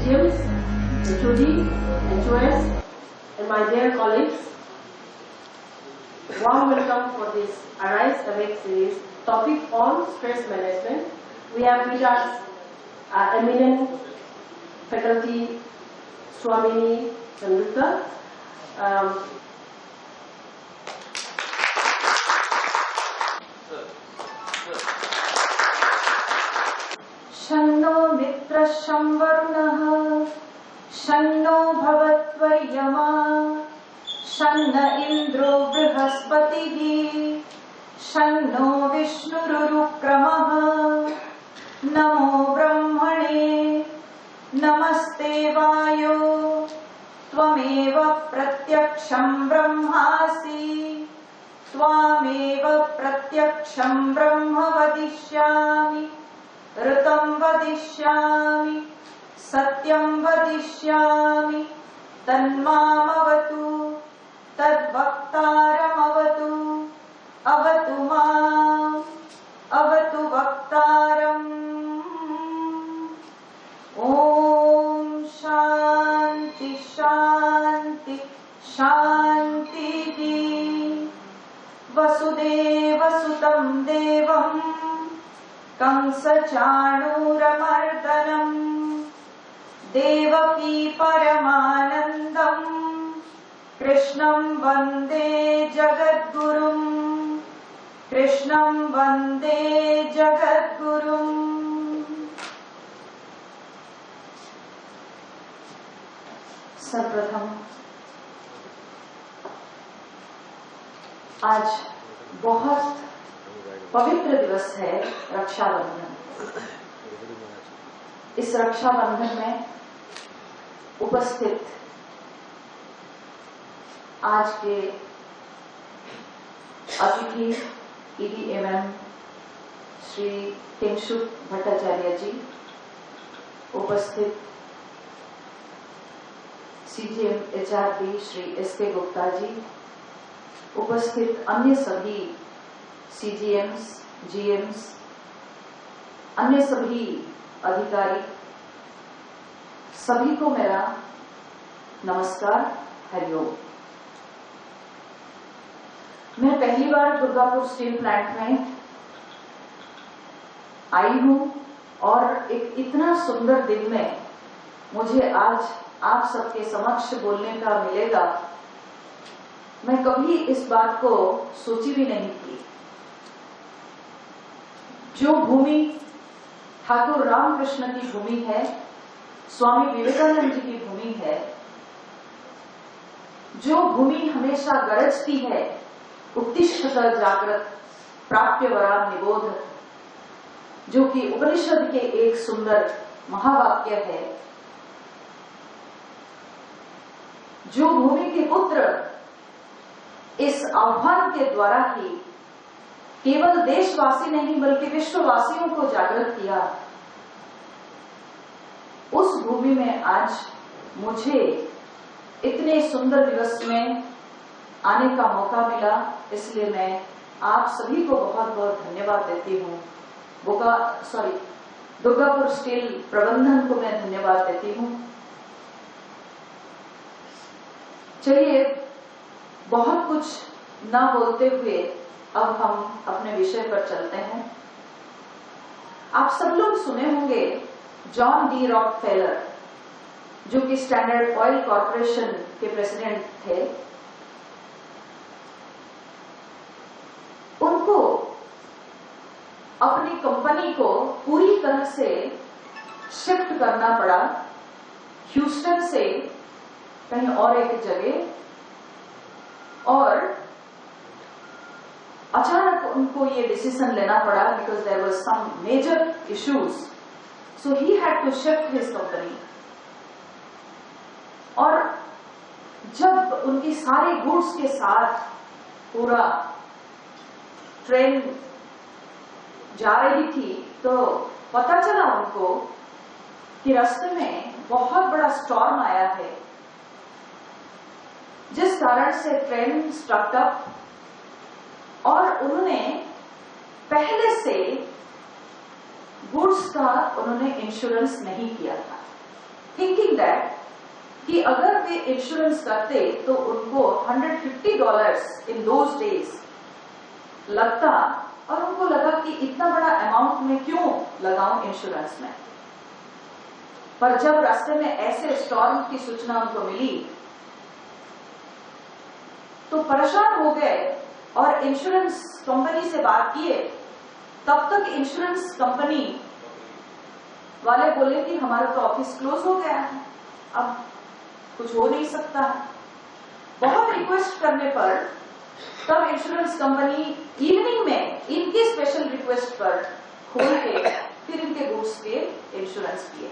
CGMs, HOD, HOS, and my dear colleagues. Warm welcome for this Arise Awake series, topic on stress management. We have with us eminent faculty Swamini Chandrika. शन्नो मित्रः वरुणः शन्नो भवत्वर्यमा शन्न इन्द्रो बृहस्पतिः शन्नो विष्णुरुक्रमः नमो ब्रह्मणे नमस्ते वायो त्वमेव प्रत्यक्षं ब्रह्मासि त्वामेव प्रत्यक्षं ब्रह्म वदिष्यामि ऋतं वदिष्यामि सत्यं वदिष्यामि तन्मामवतु तद्वक्तारमवतु अवतु माम् अवतु वक्तारम् ॐ शान्ति शान्ति शान्तिः वसुदेवसुतं देवम् कंसचाणूरमर्दनम् देवकी परमानन्दम् कृष्णं वन्दे जगद्गुरुम् कृष्णं वन्दे जगद्गुरुम्। सर्वप्रथम आज बहुत पवित्र दिवस है रक्षाबंधन। इस रक्षाबंधन में उपस्थित आज के अतिथि EDMM श्री किंशुक भट्टाचार्य जी, उपस्थित CGM HRD Shri SK Gupta ji, उपस्थित अन्य सभी CGMs, GMs, अन्य सभी अधिकारी, सभी को मेरा नमस्कार, हरिओम। मैं पहली बार दुर्गापुर स्टील प्लांट में आई हूं और एक इतना सुंदर दिन में मुझे आज आप सबके समक्ष बोलने का मिलेगा, मैं कभी इस बात को सोची भी नहीं थी। जो भूमि ठाकुर रामकृष्ण की भूमि है, स्वामी विवेकानंद जी की भूमि है, जो भूमि हमेशा गरजती है उत्तिष्ठत जागृत प्राप्य वरान निबोध, जो कि उपनिषद के एक सुंदर महावाक्य है, जो भूमि के पुत्र इस आह्वान के द्वारा ही केवल देशवासी नहीं बल्कि विश्ववासियों को जागृत किया, उस भूमि में आज मुझे इतने सुंदर दिवस में आने का मौका मिला। इसलिए मैं आप सभी को बहुत बहुत धन्यवाद देती हूँ। दुर्गापुर स्टील प्रबंधन को मैं धन्यवाद देती हूँ। चलिए, बहुत कुछ ना बोलते हुए अब हम अपने विषय पर चलते हैं। आप सब लोग सुने होंगे जॉन डी रॉकफेलर, जो कि स्टैंडर्ड ऑयल कॉर्पोरेशन के प्रेसिडेंट थे। उनको अपनी कंपनी को पूरी तरह से शिफ्ट करना पड़ा ह्यूस्टन से कहीं और एक जगह, और अचानक उनको ये डिसीजन लेना पड़ा because there was some major issues, so he had to shift his company. और जब उनकी सारे गुड्स के साथ पूरा ट्रेन जा रही थी तो पता चला उनको कि रास्ते में बहुत बड़ा स्टॉर्म आया है, जिस कारण से ट्रेन स्टक अप, और उन्होंने पहले से गुड्स का उन्होंने इंश्योरेंस नहीं किया था। थिंकिंग दैट कि अगर वे इंश्योरेंस करते तो उनको $150 इन दोज डेज लगता, और उनको लगा कि इतना बड़ा अमाउंट में क्यों लगाऊं इंश्योरेंस में। पर जब रास्ते में ऐसे स्टॉर्म की सूचना उनको मिली तो परेशान हो गए और इंश्योरेंस कंपनी से बात किए। तब तक इंश्योरेंस कंपनी वाले बोले कि हमारा तो ऑफिस क्लोज हो गया है, अब कुछ हो नहीं सकता। बहुत रिक्वेस्ट करने पर तब इंश्योरेंस कंपनी इवनिंग में इनकी स्पेशल रिक्वेस्ट पर खोल के फिर इनके गुड्स के इंश्योरेंस किए।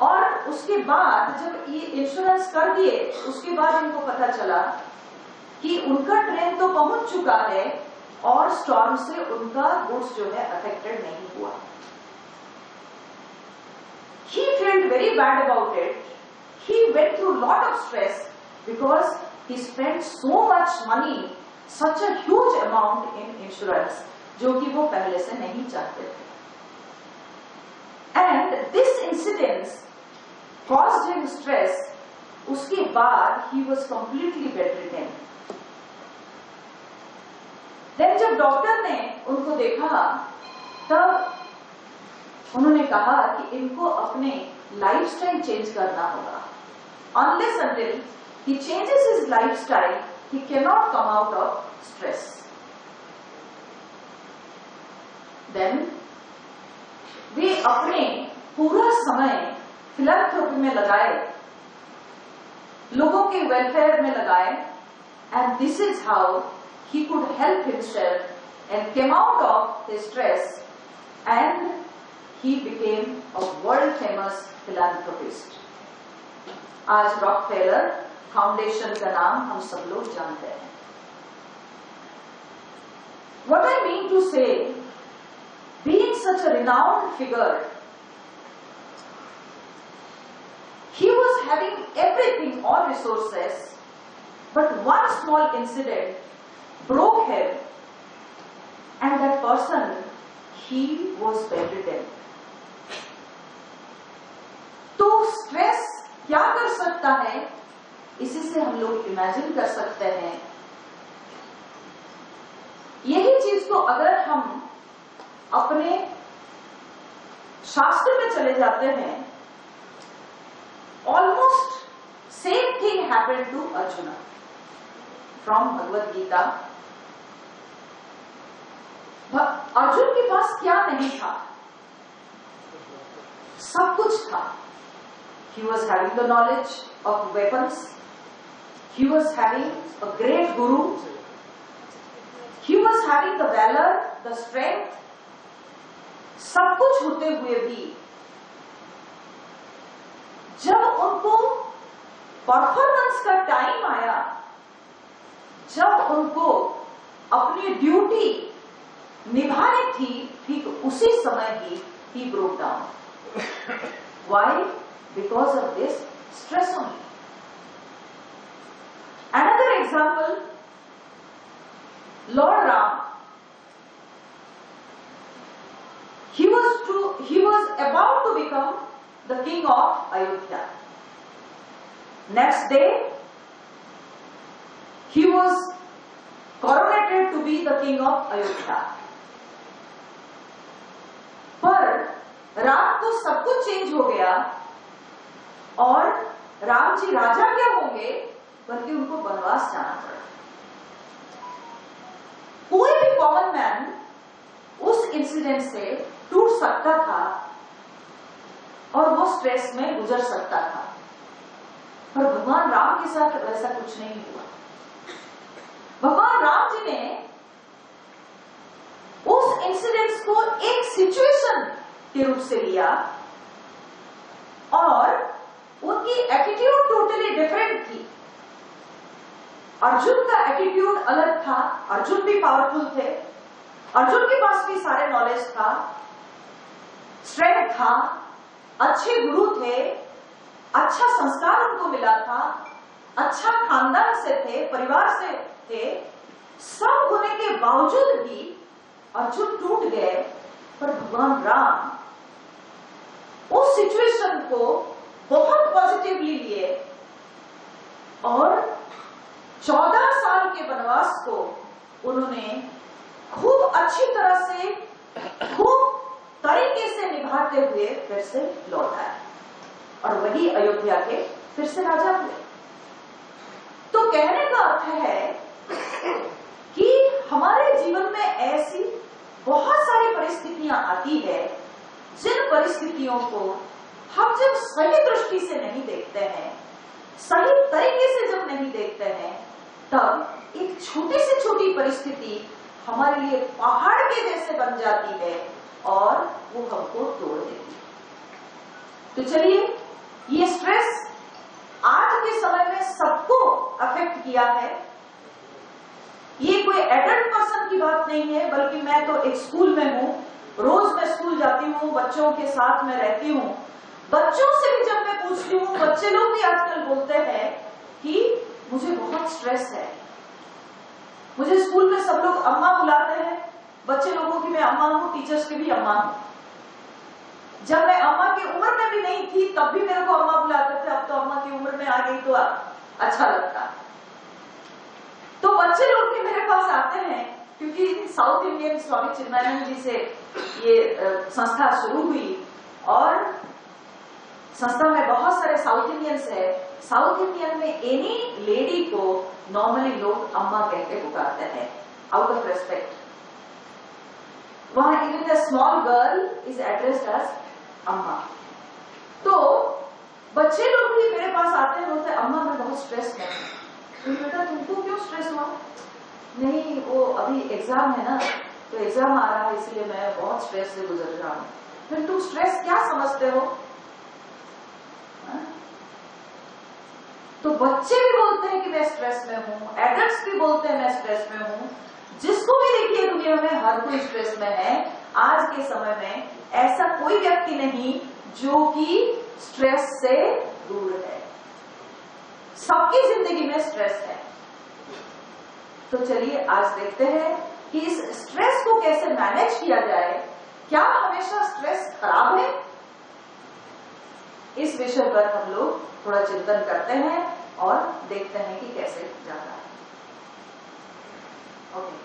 और उसके बाद जब ये इंश्योरेंस कर दिए, उसके बाद इनको पता चला कि उनका ट्रेन तो पहुंच चुका है और स्टॉर्म से उनका गुड्स जो है अफेक्टेड नहीं हुआ। He felt very bad about it. He went through lot of stress because he spent so much money, such a huge amount in insurance, जो कि वो पहले से नहीं चाहते थे। And this incident caused him stress. उसके बाद he was completely bedridden. Then जब डॉक्टर ने उनको देखा तब उन्होंने कहा कि इनको अपने लाइफस्टाइल चेंज करना होगा। Unless until he changes his lifestyle, he cannot come out of stress. Then वे अपने पूरा समय फिलैंथ्रोपी में लगाए, लोगों के वेलफेयर में लगाए, and this is how he could help himself and came out of his stress, and he became a world famous philanthropist. आज रॉकफेलर फाउंडेशन का नाम हम सब लोग जानते हैं। What I mean to say, being such a renowned figure, he was having everything, all resources, but one small incident broke him, and that person, he was bedridden. तो stress क्या कर सकता है, इसी से हम लोग इमेजिन कर सकते हैं। यही चीज को अगर हम अपने शास्त्र में चले जाते हैं, almost same thing happened to Arjun from Bhagavad Gita. Arjun के पास क्या नहीं था, सब कुछ था। He was having the knowledge of weapons. He was having a great guru. He was having the valor, the strength. सब कुछ होते हुए भी जब उनको परफॉर्मेंस का टाइम आया, जब उनको अपनी ड्यूटी निभानी थी, ठीक उसी समय ही broke down. Why? Because of this stress only. Another example, Lord Ram. He was about to become the king of Ayodhya. Next day, he was coronated to be the king of Ayodhya. पर रात को सब कुछ change हो गया और राम जी राजा क्या होंगे, बल्कि उनको वनवास जाना पड़ा। कोई भी कॉमन मैन उस इंसिडेंट से टूट सकता था और वो स्ट्रेस में गुजर सकता था, पर भगवान राम के साथ वैसा कुछ नहीं हुआ। भगवान राम जी ने उस इंसिडेंट्स को एक सिचुएशन के रूप से लिया और उनकी एटीट्यूड टोटली डिफरेंट थी। अर्जुन का एटीट्यूड अलग था, अर्जुन भी पावरफुल थे, अर्जुन के पास भी सारे नॉलेज था, स्ट्रेंथ था, अच्छे गुरु थे, अच्छा संस्कार उनको मिला था, अच्छा खानदान से थे, परिवार से थे। सब होने के बावजूद भी अर्जुन टूट गए, पर भगवान राम सिचुएशन को बहुत पॉजिटिवली लिए और 14 साल के वनवास को उन्होंने खूब अच्छी तरह से, खूब तरीके से निभाते हुए फिर से लौट आए और वही अयोध्या के फिर से राजा हुए। तो कहने का अर्थ है कि हमारे जीवन में ऐसी बहुत सारी परिस्थितियां आती है जिन परिस्थितियों को हम जब सही दृष्टि से नहीं देखते हैं, सही तरीके से जब नहीं देखते हैं, तब एक छोटी से छोटी परिस्थिति हमारे लिए पहाड़ के जैसे बन जाती है और वो हमको तोड़ देती है। तो चलिए, ये स्ट्रेस आज के समय में सबको अफेक्ट किया है। ये कोई एडल्ट पर्सन की बात नहीं है, बल्कि मैं तो एक स्कूल में हूँ, रोज मैं स्कूल जाती हूँ, बच्चों के साथ में रहती हूँ। बच्चों से भी जब मैं पूछती हूँ, बच्चे लोग भी आजकल बोलते हैं कि मुझे बहुत स्ट्रेस है। मुझे स्कूल में सब लोग अम्मा बुलाते हैं, बच्चे लोगों की मैं अम्मा हूँ, टीचर्स की भी अम्मा हूँ। जब मैं अम्मा की उम्र में भी नहीं थी तब भी मेरे को अम्मा बुलाते थे, अब तो अम्मा की उम्र में आ गई तो अच्छा लगता। तो बच्चे लोग भी मेरे पास आते हैं, क्योंकि साउथ इंडियन स्वामी चिन्मयानंद जी से ये संस्था शुरू हुई और संस्था में बहुत सारे साउथ इंडियंस है। साउथ इंडियन में एनी लेडी को नॉर्मली लोग अम्मा कह के पुकारते हैं, आउट ऑफ रेस्पेक्ट। वहां even the small girl is addressed as amma. तो बच्चे लोग भी मेरे पास आते हैं, बोलते हैं अम्मा मैं बहुत स्ट्रेस में हूं। बेटा तुमको क्यों स्ट्रेस हुआ? नहीं, वो अभी एग्जाम है ना, तो एग्जाम आ रहा है इसलिए मैं बहुत स्ट्रेस से गुजर रहा हूँ। फिर तुम स्ट्रेस क्या समझते हो? तो बच्चे भी बोलते हैं कि मैं स्ट्रेस में हूँ, एडल्ट्स भी बोलते हैं मैं स्ट्रेस में हूँ। जिसको भी देखिए दुनिया में हर कोई स्ट्रेस में है। आज के समय में ऐसा कोई व्यक्ति नहीं जो कि स्ट्रेस से दूर है। सबकी जिंदगी में स्ट्रेस है। तो चलिए आज देखते हैं कि इस स्ट्रेस को कैसे मैनेज किया जाए। क्या हमेशा स्ट्रेस खराब है? इस विषय पर हम लोग थोड़ा चिंतन करते हैं और देखते हैं कि कैसे जाता है। ओके,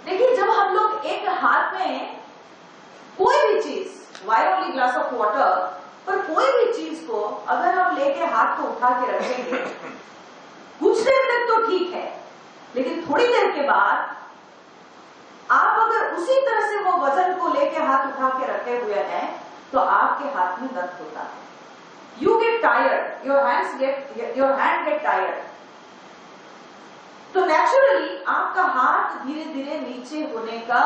देखिए, जब हम लोग एक हाथ में कोई भी चीज, why only glass of water, पर कोई भी चीज को अगर हम लेके हाथ को उठा के रखेंगे, कुछ देर तक तो ठीक है, लेकिन थोड़ी देर के बाद आप अगर उसी तरह से वो वजन को लेके हाथ उठा के रखे हुए हैं तो आपके हाथ में दर्द होता है। You get tired, your hand get tired. तो नेचुरली आपका हाथ धीरे धीरे नीचे होने का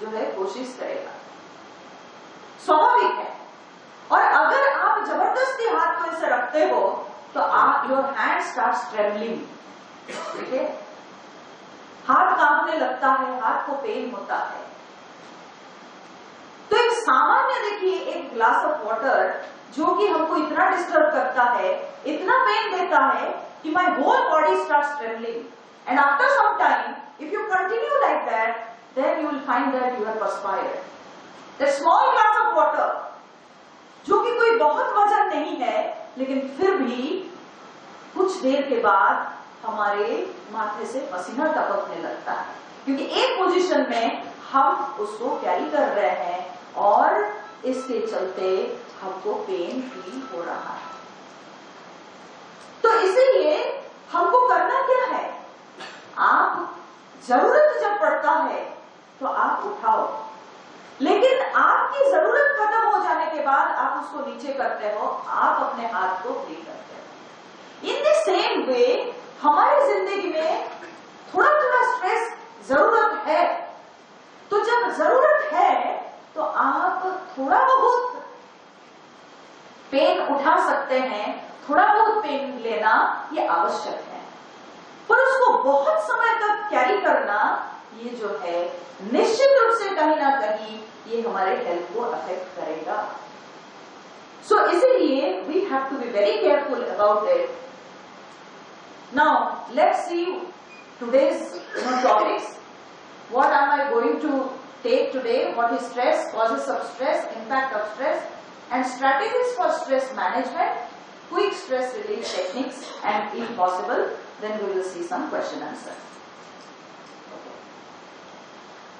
जो है कोशिश करेगा, स्वाभाविक है। और अगर आप जबरदस्ती हाथ को ऐसे रखते हो तो आप योर हैंड स्टार्ट्स ट्रेमलिंग, ठीक है, हाथ कांपने लगता है, हाथ को पेन होता है। तो एक सामान्य देखिए एक ग्लास ऑफ वाटर जो कि हमको इतना डिस्टर्ब करता है, इतना पेन देता है कि my whole body starts trembling, and after some time if you continue like that then you will find that you are perspired. That small glass of water जो कि कोई बहुत वजन नहीं है, लेकिन फिर भी कुछ देर के बाद हमारे माथे से पसीना टपकने लगता है, क्योंकि एक पोजीशन में हम उसको कैरी कर रहे हैं और इसके चलते हमको पेन फील हो रहा है। तो इसीलिए हमको करना क्या है, आप जरूरत जब पड़ता है तो आप उठाओ, लेकिन आपकी जरूरत खत्म हो जाने के बाद आप उसको नीचे करते हो, आप अपने हाथ को फ्री करते हो। इन द सेम वे हमारी जिंदगी में थोड़ा थोड़ा स्ट्रेस जरूरत है, तो जब जरूरत है तो आप थोड़ा बहुत पेन उठा सकते हैं, थोड़ा बहुत पेन लेना ये आवश्यक है, पर उसको बहुत समय तक कैरी करना ये जो है निश्चित रूप से कहीं ना कहीं ये हमारे हेल्थ को अफेक्ट करेगा। सो इसीलिए we have to be very careful about it. Now let's see today's topics. What am I going to take today? What is stress, causes of stress, impact of stress, and strategies for stress management, quick stress relief techniques, and if possible, then we will see some question answer. Okay.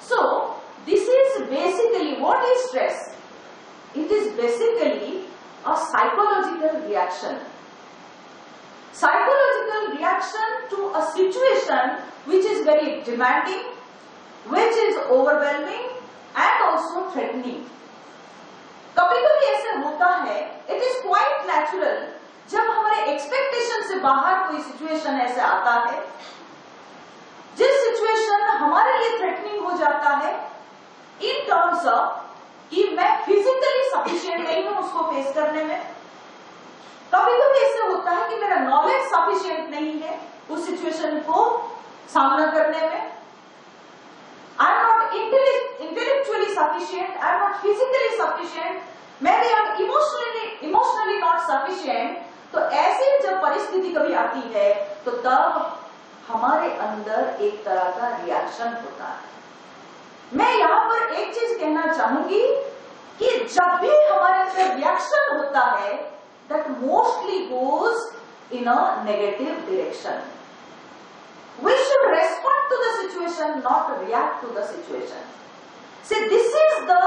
So, this is basically, what is stress? It is basically a psychological reaction. Psychological reaction to a situation which is very demanding, which is overwhelming and also threatening. कभी कभी ऐसे होता है, it is quite natural, जब हमारे expectation से बाहर कोई सिचुएशन ऐसे आता है, जिस सिचुएशन हमारे लिए थ्रेटनिंग हो जाता है, इन टर्म्स ऑफ कि मैं फिजिकली सफिशिएंट नहीं हूं उसको फेस करने में। कभी कभी ऐसे होता है कि मेरा नॉलेज सफिशिएंट नहीं है उस सिचुएशन को सामना करने में। I am not intellectually sufficient, I am not physically sufficient, maybe I am emotionally not sufficient। तो ऐसी जब परिस्थिति कभी आती है तो तब हमारे अंदर एक तरह का रिएक्शन होता है। मैं यहाँ पर एक चीज कहना चाहूंगी कि जब भी हमारे अंदर रिएक्शन होता है, that mostly goes in a negative direction. We should respond to the situation, not react to the situation. See, this is the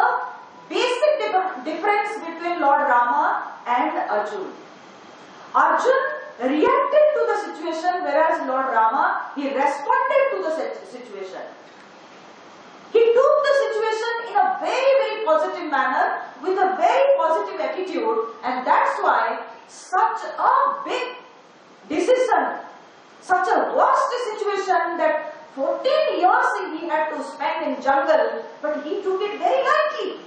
basic difference between Lord Rama and Arjun. Arjun reacted to the situation, whereas Lord Rama, he responded to the situation. He took the situation in a very, very positive manner, with a very positive attitude, and that's why such a big decision, such a worst situation that 14 years he had to spend in jungle, but he took it very lightly,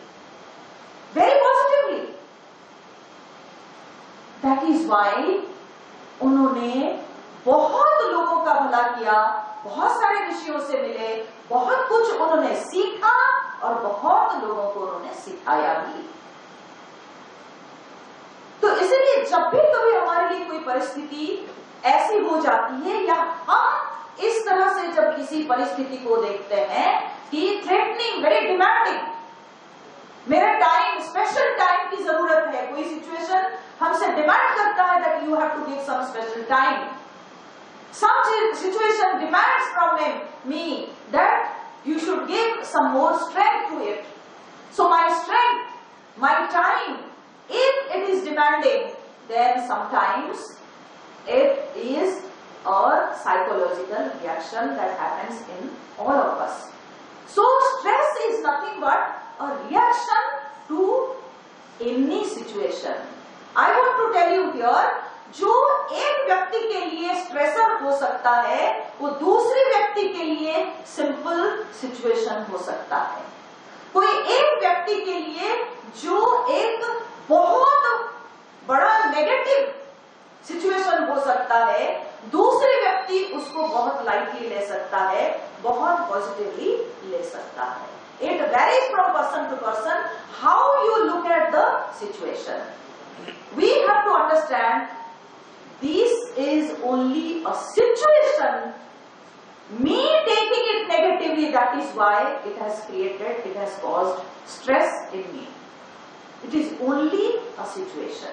very positively. That is why उन्होंने बहुत लोगों का भला किया, बहुत सारे विषयों से मिले, बहुत कुछ उन्होंने सीखा और बहुत लोगों को उन्होंने सिखाया भी। तो इसलिए जब भी कभी हमारे लिए कोई परिस्थिति ऐसी हो जाती है, या हम इस तरह से जब किसी परिस्थिति को देखते हैं कि थ्रेटनिंग, वेरी डिमांडिंग, मेरा टाइम, स्पेशल टाइम की जरूरत है, कोई सिचुएशन हमसे डिमांड करता है that you have to give some special time. Some situation demands from me that you should give some more strength to it. So my strength, my time, if it is demanding, then sometimes it is a psychological reaction that happens in all of us. So stress is nothing but a reaction to any situation. I want to tell you here, जो एक व्यक्ति के लिए stressor हो सकता है, वो दूसरे व्यक्ति के लिए सिंपल सिचुएशन हो सकता है। कोई एक व्यक्ति के लिए जो एक बहुत बड़ा नेगेटिव सिचुएशन हो सकता है, दूसरे व्यक्ति उसको बहुत लाइटली ले सकता है, बहुत पॉजिटिवली ले सकता है। It varies from person to person how you look at the situation. We have to understand this is only a situation. Me taking it negatively, that is why it has caused stress in me. It is only a situation.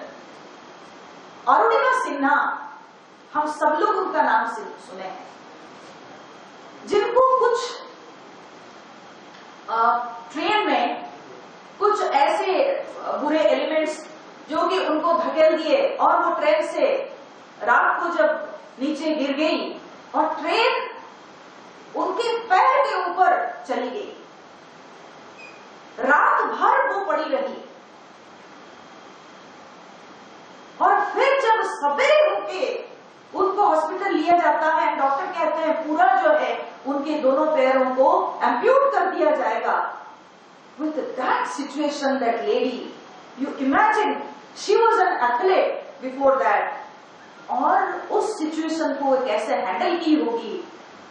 Arunima Sinha, हम सब लोग उनका नाम सुने हैं, जिनको कुछ train में कुछ ऐसे बुरे एलिमेंट्स जो कि उनको धकेल दिए और वो ट्रेन से रात को जब नीचे गिर गई और ट्रेन उनके पैर के ऊपर चली गई, रात भर वो पड़ी रही और फिर जब सवेरे होके उनको हॉस्पिटल लिया जाता है, डॉक्टर कहते हैं पूरा जो है उनके दोनों पैरों को एम्प्यूट कर दिया जाएगा। With that situation, that lady, you imagine, she was an athlete before that, और उस सिचुएशन को कैसे हैंडल की होगी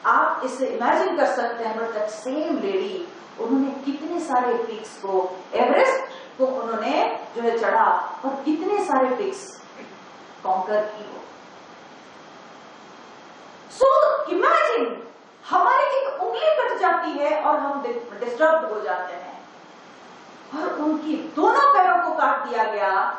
आप इसे इमेजिन कर सकते हैं। बट दैट सेम लेडी, उन्होंने कितने सारे पीक्स को, एवरेस्ट को उन्होंने जो है चढ़ा और कितने सारे पीक्स कॉन्कर की हो। सो इमेजिन, हमारी एक उंगली कट जाती है और हम डिस्टर्ब हो जाते हैं और उनकी दोनों पैरों को काट दिया दिया गया,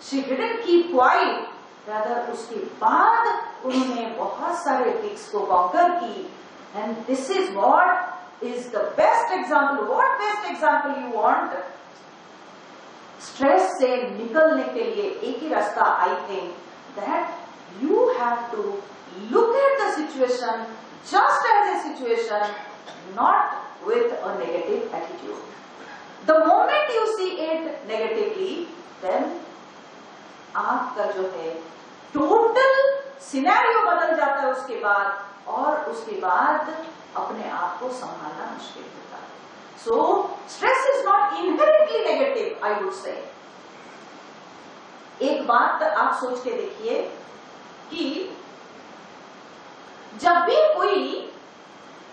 she didn't keep quiet, rather उसके बाद उन्होंने बहुत सारे टिक्स को कॉन्कर की, and this is what is the best example. What best example you want? Stress से निकलने के लिए एक ही रास्ता, I think, that you have to look at the situation just as a situation, not with a negative attitude. The moment you see it negatively, then आपका जो है total scenario बदल जाता है उसके बाद, और उसके बाद अपने आप को संभालना मुश्किल होता है. So stress is not inherently negative, I would say. एक बात आप सोच के देखिए कि जब भी कोई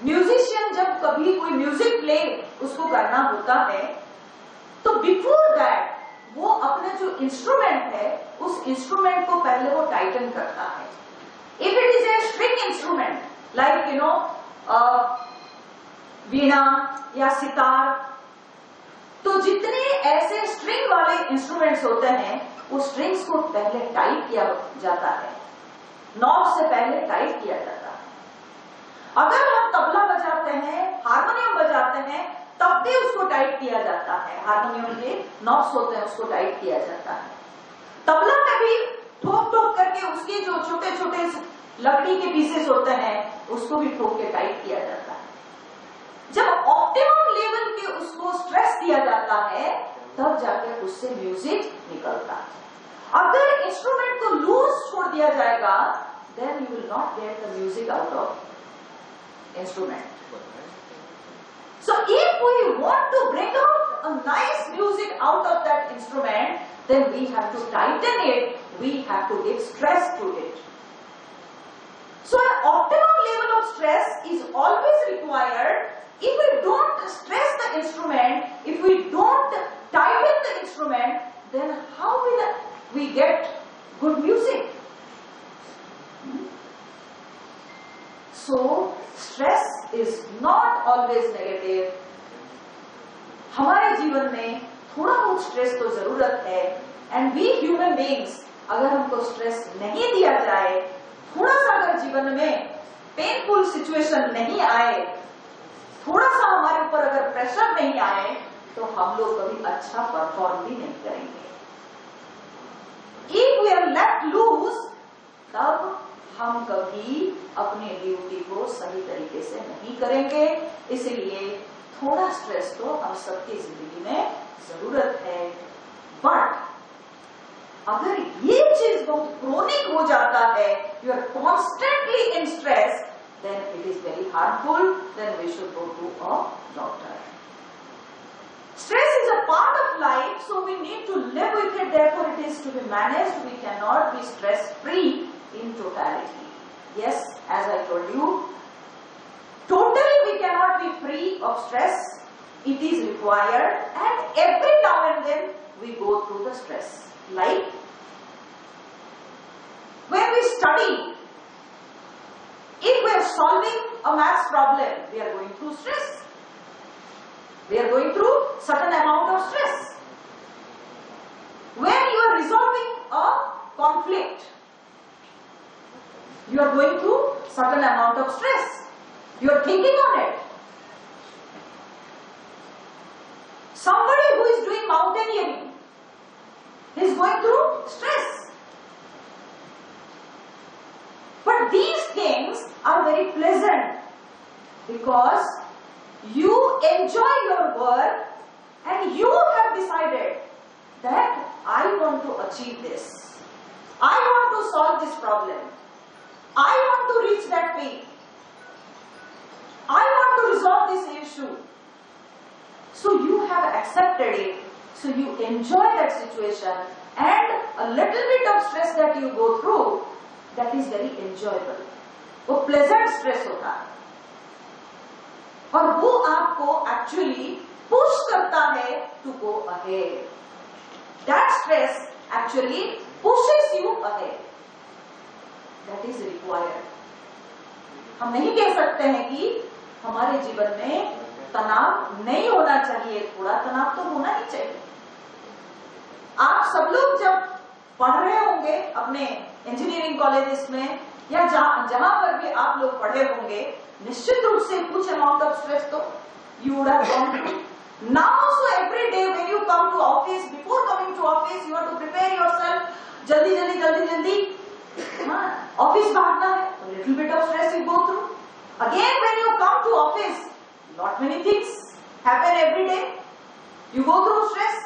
म्यूजिशियन, जब कभी कोई म्यूजिक प्ले उसको करना होता है, तो बिफोर दैट वो अपने जो इंस्ट्रूमेंट है उस इंस्ट्रूमेंट को पहले वो टाइटन करता है. If it is a string instrument like you know veena या सितार, तो जितने ऐसे स्ट्रिंग वाले इंस्ट्रूमेंट्स होते हैं वो स्ट्रिंग्स को पहले टाइट किया जाता है, नॉब से पहले टाइट किया जाता है. अगर हम तबला बजाते हैं, हारमोनियम बजाते हैं, तब भी उसको टाइट किया जाता है. हारमोनियम के नॉब्स होते हैं उसको टाइट किया जाता है. तबला में भी ठोक ठोक करके उसके जो छोटे छोटे लकड़ी के पीसेस होते हैं उसको भी ठोक के टाइट किया जाता है. जब ऑप्टिमम लेवल पे उसको स्ट्रेस दिया जाता है तब जाकर उससे म्यूजिक निकलता है. अगर इंस्ट्रूमेंट को लूज छोड़ दिया जाएगा, then you will not get the music out of instrument. So if we want to bring out a nice music out of that instrument, then we have to tighten it, we have to give stress to it. So an optimum level of stress is always required. If we don't stress the instrument, if we don't tighten the instrument, then how will we get good music? So stress is not always negative. हमारे जीवन में थोड़ा बहुत stress तो जरूरत है, and we human beings, अगर हमको स्ट्रेस नहीं दिया जाए, थोड़ा सा अगर जीवन में पेनफुल सिचुएशन नहीं आए, थोड़ा सा हमारे ऊपर अगर प्रेशर नहीं आए, तो हम लोग कभी अच्छा परफॉर्म भी नहीं करेंगे. If we are let loose, तब हम कभी अपने ड्यूटी को सही तरीके से नहीं करेंगे. इसलिए थोड़ा स्ट्रेस तो हम सबकी जिंदगी में जरूरत है. बट अगर ये चीज बहुत क्रोनिक हो जाता है, you are constantly in stress, then it is very harmful, then we should go to a doctor. Stress is a part of life, so we need to live with it, therefore it is to be managed. We cannot be stress free in totality. Yes, as I told you, totally we cannot be free of stress. It is required, and every now and then we go through the stress. Like when we study, if we are solving a maths problem, we are going through stress. We are going through certain amount of stress. When you are resolving a conflict, you are going through certain amount of stress. You are thinking on it. Somebody who is doing mountaineering is going through stress. But these things are very pleasant because you enjoy your work and you have decided that I want to achieve this. I want to solve this problem. I want to reach that peak. I want to resolve this issue. So you have accepted it. So you enjoy that situation, and a little bit of stress that you go through, that is very enjoyable. वो pleasant stress होता है, और वो आपको actually push करता है to go ahead. That stress actually pushes you ahead. That is required. हम नहीं कह सकते हैं कि हमारे जीवन में तनाव नहीं होना चाहिए. थोड़ा तनाव तो होना ही चाहिए. आप सब लोग जब पढ़ रहे होंगे अपने इंजीनियरिंग कॉलेजेस में या जहां पर भी आप लोग पढ़े होंगे, निश्चित रूप से कुछ अमाउंट ऑफ स्ट्रेस तो you would have gone through. Now also every day when you come to office, before coming to office, you have to prepare yourself. जल्दी ऑफिस भागना है, a little bit of stress you go through. Again when you come to office, not many things happen every day. You go through stress,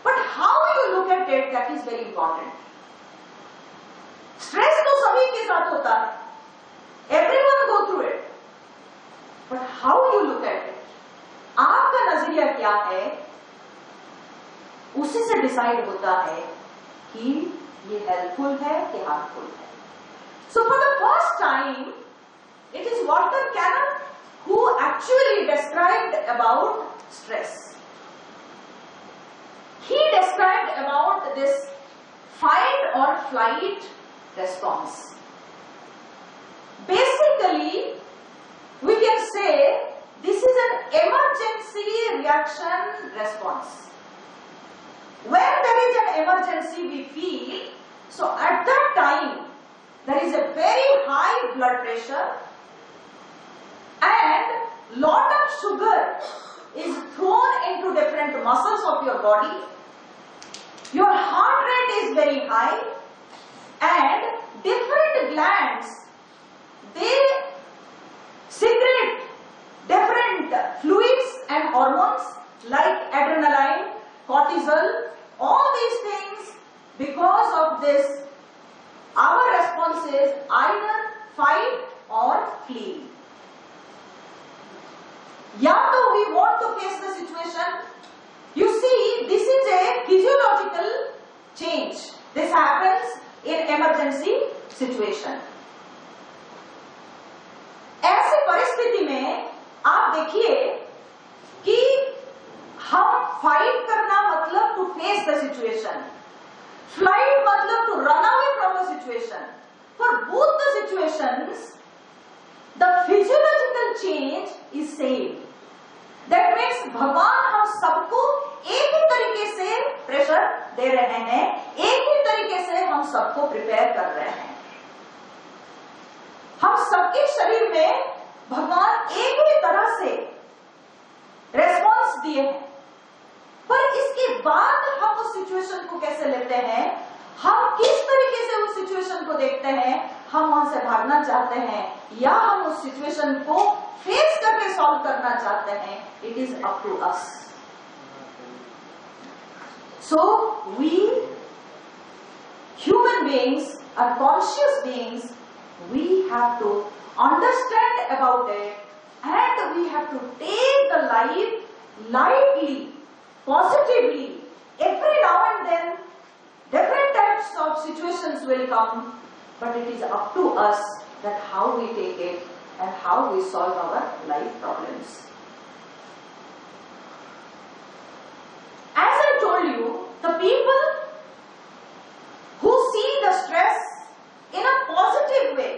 but how you look at it, that is very important. Stress तो सभी के साथ होता है, everyone go through it, but how you look at it, आपका नजरिया क्या है, उसी से डिसाइड होता है कि ये हेल्पफुल है कि हार्मफुल है. So for the first time, it is Walter Cannon who actually described about stress. He described about this fight or flight response. Basically, we can say this is an emergency reaction response. When there is an emergency we feel, so at that time there is a very high blood pressure and lot of sugar is thrown into different muscles of your body. Your heart rate is very high and different glands, they secrete different fluids and hormones like adrenaline, cortisol, all these things. Because of this, our response is either fight or flee. या तो we want to face the situation. You see, this is a physiological change. This happens in emergency situation. ऐसी परिस्थिति में आप देखिए कि हम fight करना मतलब to face the situation, flight मतलब to run away from the situation. For both the situations the physiological change is same. That means भगवान हम सबको एक ही तरीके से प्रेशर दे रहे हैं, एक ही तरीके से हम सबको प्रिपेयर कर रहे हैं. हम सबके शरीर में भगवान एक ही तरह से रेस्पॉन्स दिए हैं, पर इसके बाद हम उस सिचुएशन को कैसे लेते हैं, हम किस तरीके से उस सिचुएशन को देखते हैं, हम वहां से भागना चाहते हैं या हम उस सिचुएशन को फेस करके सॉल्व करना चाहते हैं, it is up to us. So we human beings are conscious beings. We have to understand about it and we have to take the life lightly, positively. Every now and then different types of situations will come, but it is up to us that how we take it and how we solve our life problems. As I told you, the people who see the stress in a positive way,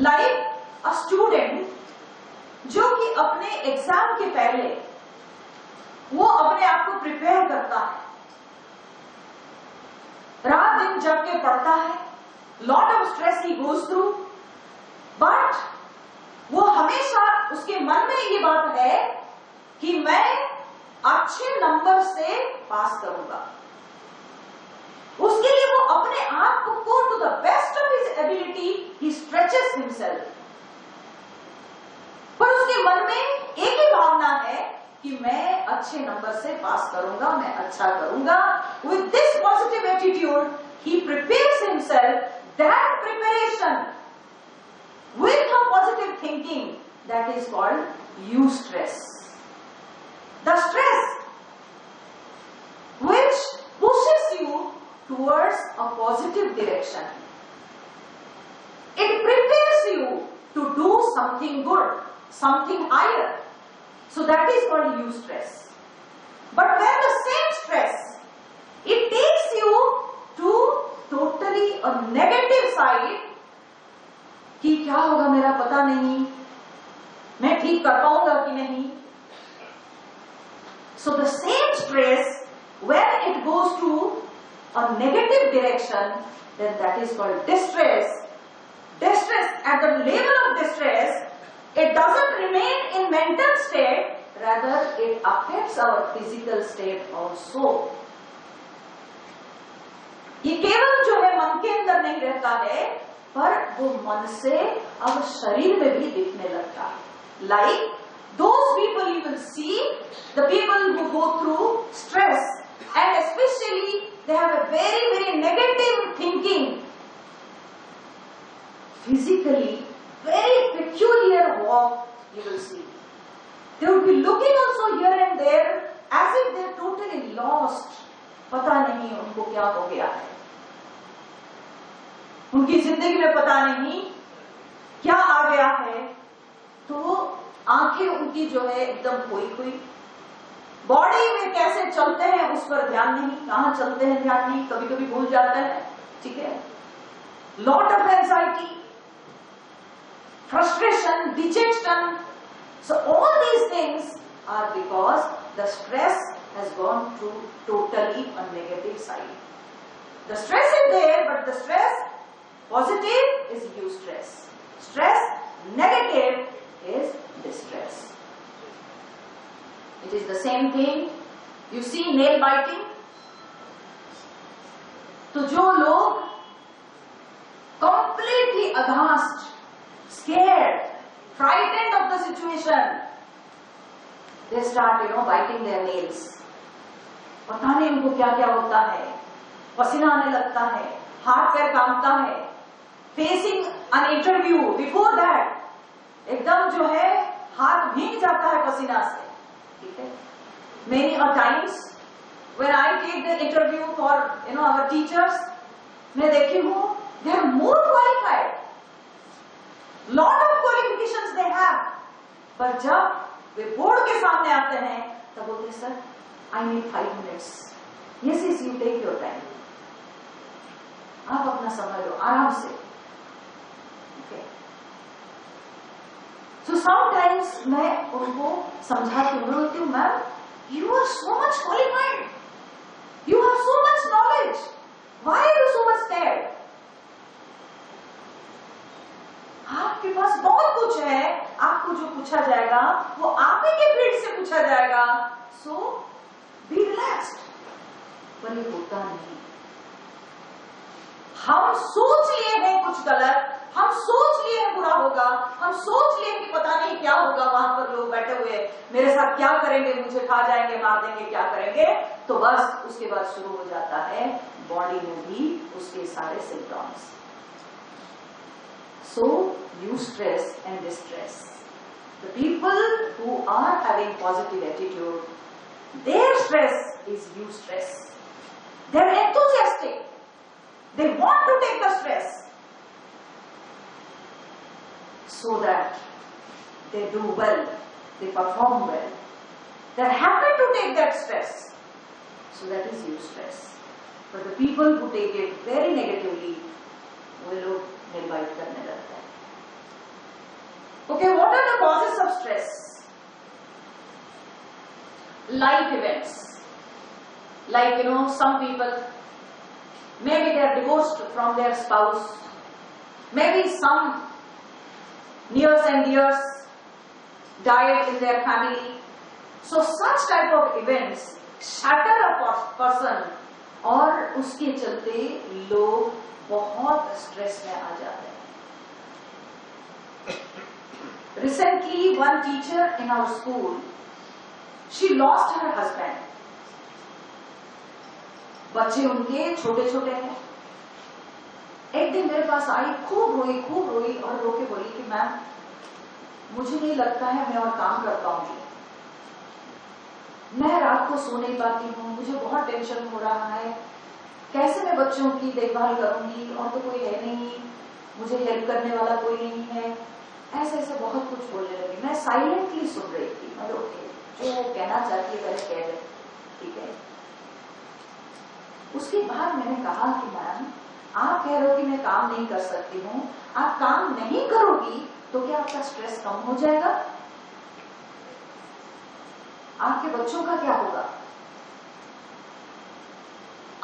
like a student जो कि अपने exam के पहले वो अपने आप को prepare करता है, रात दिन जग के पढ़ता है, lot of stress he goes through, but वो हमेशा उसके मन में ये बात है कि मैं अच्छे नंबर से पास करूंगा. उसके लिए वो अपने आप को to the best of his ability he stretches himself. पर उसके मन में एक ही भावना है कि मैं अच्छे नंबर से पास करूंगा, मैं अच्छा करूंगा. With this positive attitude he prepares himself. That preparation with a positive thinking, that is called eustress. The stress which pushes you towards a positive direction. It prepares you to do something good, something higher. So that is called eustress. But when the same stress, it takes you to totally a negative side, कि क्या होगा मेरा पता नहीं, मैं ठीक कर पाऊंगा कि नहीं. So the same stress When it goes to a negative direction, then that is called distress. Distress, at the level of distress, it doesn't remain in mental state, rather it affects our physical state also. ये केवल जो है मन के अंदर नहीं रहता है, पर वो मन से अब शरीर में भी दिखने लगता है. Like those people you will see, the people who go through stress, and especially they have a very negative thinking, physically very peculiar walk you will see. They will be looking also here and there as if they are totally lost. पता नहीं उनको क्या हो गया है, उनकी जिंदगी में पता नहीं क्या आ गया है. तो आंखें उनकी जो है एकदम खोई, बॉडी में कैसे चलते हैं उस पर ध्यान नहीं, कहां चलते हैं ध्यान नहीं, कभी भूल जाते हैं. ठीक है. Lot of anxiety, frustration, dejection. So all these things are because the stress has gone to totally on negative side. The stress is there, but the stress positive is eustress. Stress negative is distress. It is the same thing. You see nail biting. तो जो लोग completely aghast, scared, frightened of the situation, they start, biting their nails. पता नहीं उनको क्या क्या होता है, पसीना आने लगता है, हाथ पैर कांपता है. Facing an interview, before that एकदम जो है हाथ भीग जाता है पसीना से. ठीक है. Many a times when I take the interview for our teachers, मैं देखी हूँ they are more qualified, lot of qualifications they have, पर जब वे बोर्ड के सामने आते हैं तब बोलते sir I need 5 minutes. Yes, you take your time. आप अपना समय लो आराम से. Okay. So sometimes मैं उनको समझाती हूँ, बोलती हूँ ma'am, you are so much qualified, you have so much knowledge, why are you so much scared? आपके पास बहुत कुछ है, आपको जो पूछा जाएगा वो आप ही के फील्ड से पूछा जाएगा. So be relaxed. पर ये होता नहीं. हम सोच लिए हैं कुछ गलत, हम सोच लिए हैं बुरा होगा, हम सोच लिए कि पता नहीं क्या होगा, वहां पर लोग बैठे हुए मेरे साथ क्या करेंगे, मुझे खा जाएंगे, मार देंगे, क्या करेंगे. तो बस उसके बाद शुरू हो जाता है बॉडी में भी उसके सारे symptoms. So eustress and distress. The people who are having positive attitude, their stress is eustress. They are enthusiastic. They want to take the stress so that they do well, they perform well. They are happy to take that stress. So that is eustress. But the people who take it very negatively, वो लोग निर्वाहित करने लगते हैं. Okay, what are the causes of stress? Life events. Like, some people, maybe they are divorced from their spouse. Maybe some nears and dears died in their family. So such type of events shatter a person और उसके चलते लोग बहुत stress में आ जाते हैं. Recently, one teacher in our school, she lost her husband. बच्चे उनके छोटे छोटे हैं. एक दिन मेरे पास आई, खूब रोई और रो के बोली कि मैम मुझे नहीं लगता है मैं और काम कर पाऊंगी, मैं रात को सो नहीं पाती हूँ, मुझे बहुत टेंशन हो रहा है, कैसे मैं बच्चों की देखभाल करूंगी, और तो कोई है नहीं, मुझे हेल्प करने वाला कोई नहीं है. ऐसे बहुत कुछ बोलने लगी. मैं साइलेंटली सुन रही थी. मतलब ओके, जो कहना चाहती है पहले कह दे, ठीक है. उसके बाद मैंने कहा कि मैम आप कह रहे हो कि मैं काम नहीं कर सकती हूँ, आप काम नहीं करोगी तो क्या आपका स्ट्रेस कम हो जाएगा? आपके बच्चों का क्या होगा?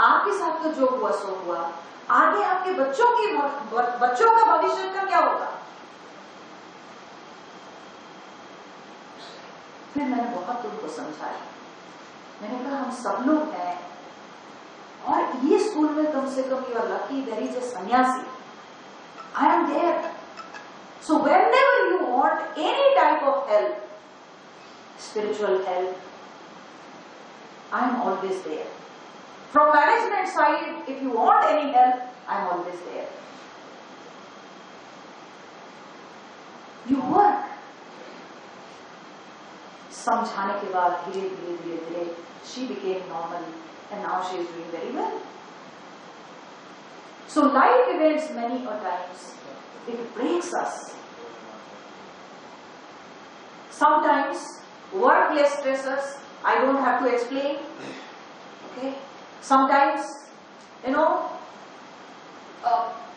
आपके साथ तो जो हुआ सो हुआ, आगे आपके बच्चों का भविष्य का क्या होगा? फिर मैंने बहुत उनको समझाया। मैंने कहा हम सब लोग हैं, और ये स्कूल में कम से कम you are lucky there is a sanyasi, I am there. So whenever you want any type of help, spiritual help, I am always there. From management side, if you want any help, I am always there. You work. समझाने के बाद धीरे धीरे she became normal and now she is doing very well. So life events many a times, it breaks us. Sometimes workplace stressors, I don't have to explain. Okay. Sometimes,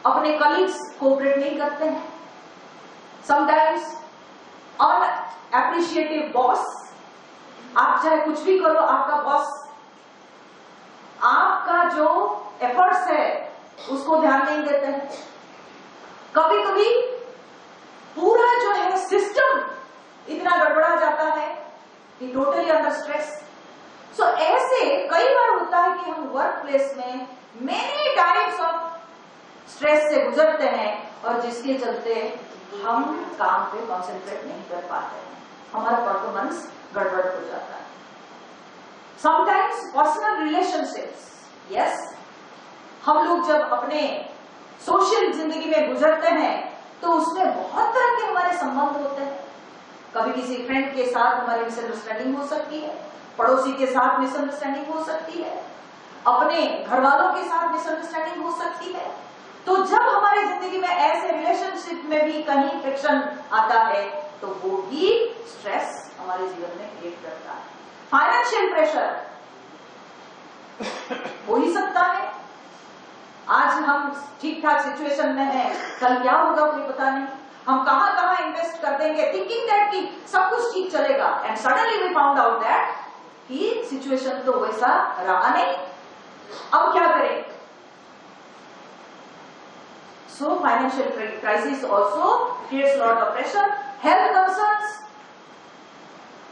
अपने colleagues cooperate नहीं करते हैं. Sometimes, unappreciative boss, आप चाहे कुछ भी करो, आपका बॉस आपका जो एफर्ट्स है उसको ध्यान नहीं देते हैं. कभी कभी पूरा जो है सिस्टम इतना गड़बड़ा जाता है कि टोटली अंडर स्ट्रेस. सो ऐसे कई बार होता है कि हम वर्क प्लेस में मेनी टाइप्स ऑफ स्ट्रेस से गुजरते हैं, और जिसके चलते हम काम पे कंसंट्रेट नहीं कर पाते हैं, हमारा परफॉर्मेंस गड़बड़ हो जाता है. समटाइम्स पर्सनल रिलेशनशिप्स, यस, हम लोग जब अपने सोशल जिंदगी में गुजरते हैं तो उसमें बहुत तरह के हमारे संबंध होते हैं. कभी किसी फ्रेंड के साथ हमारी मिसअंडरस्टैंडिंग हो सकती है, पड़ोसी के साथ मिसअंडरस्टैंडिंग हो सकती है, अपने घर वालों के साथ मिसअंडरस्टैंडिंग हो सकती है. तो जब हमारी जिंदगी में ऐसे रिलेशनशिप में भी कहीं फ्रिक्शन आता है तो वो भी स्ट्रेस हमारे जीवन में क्रिएट करता है. फाइनेंशियल प्रेशर हो ही सकता है. आज हम ठीक ठाक सिचुएशन में हैं, कल क्या होगा कोई पता नहीं. हम कहां कहां इन्वेस्ट कर देंगे थिंकिंग दैट कि सब कुछ ठीक चलेगा, and suddenly we found out that कि सिचुएशन तो वैसा रहा नहीं. अब क्या करें? So financial crisis also creates lot of pressure. Health concerns,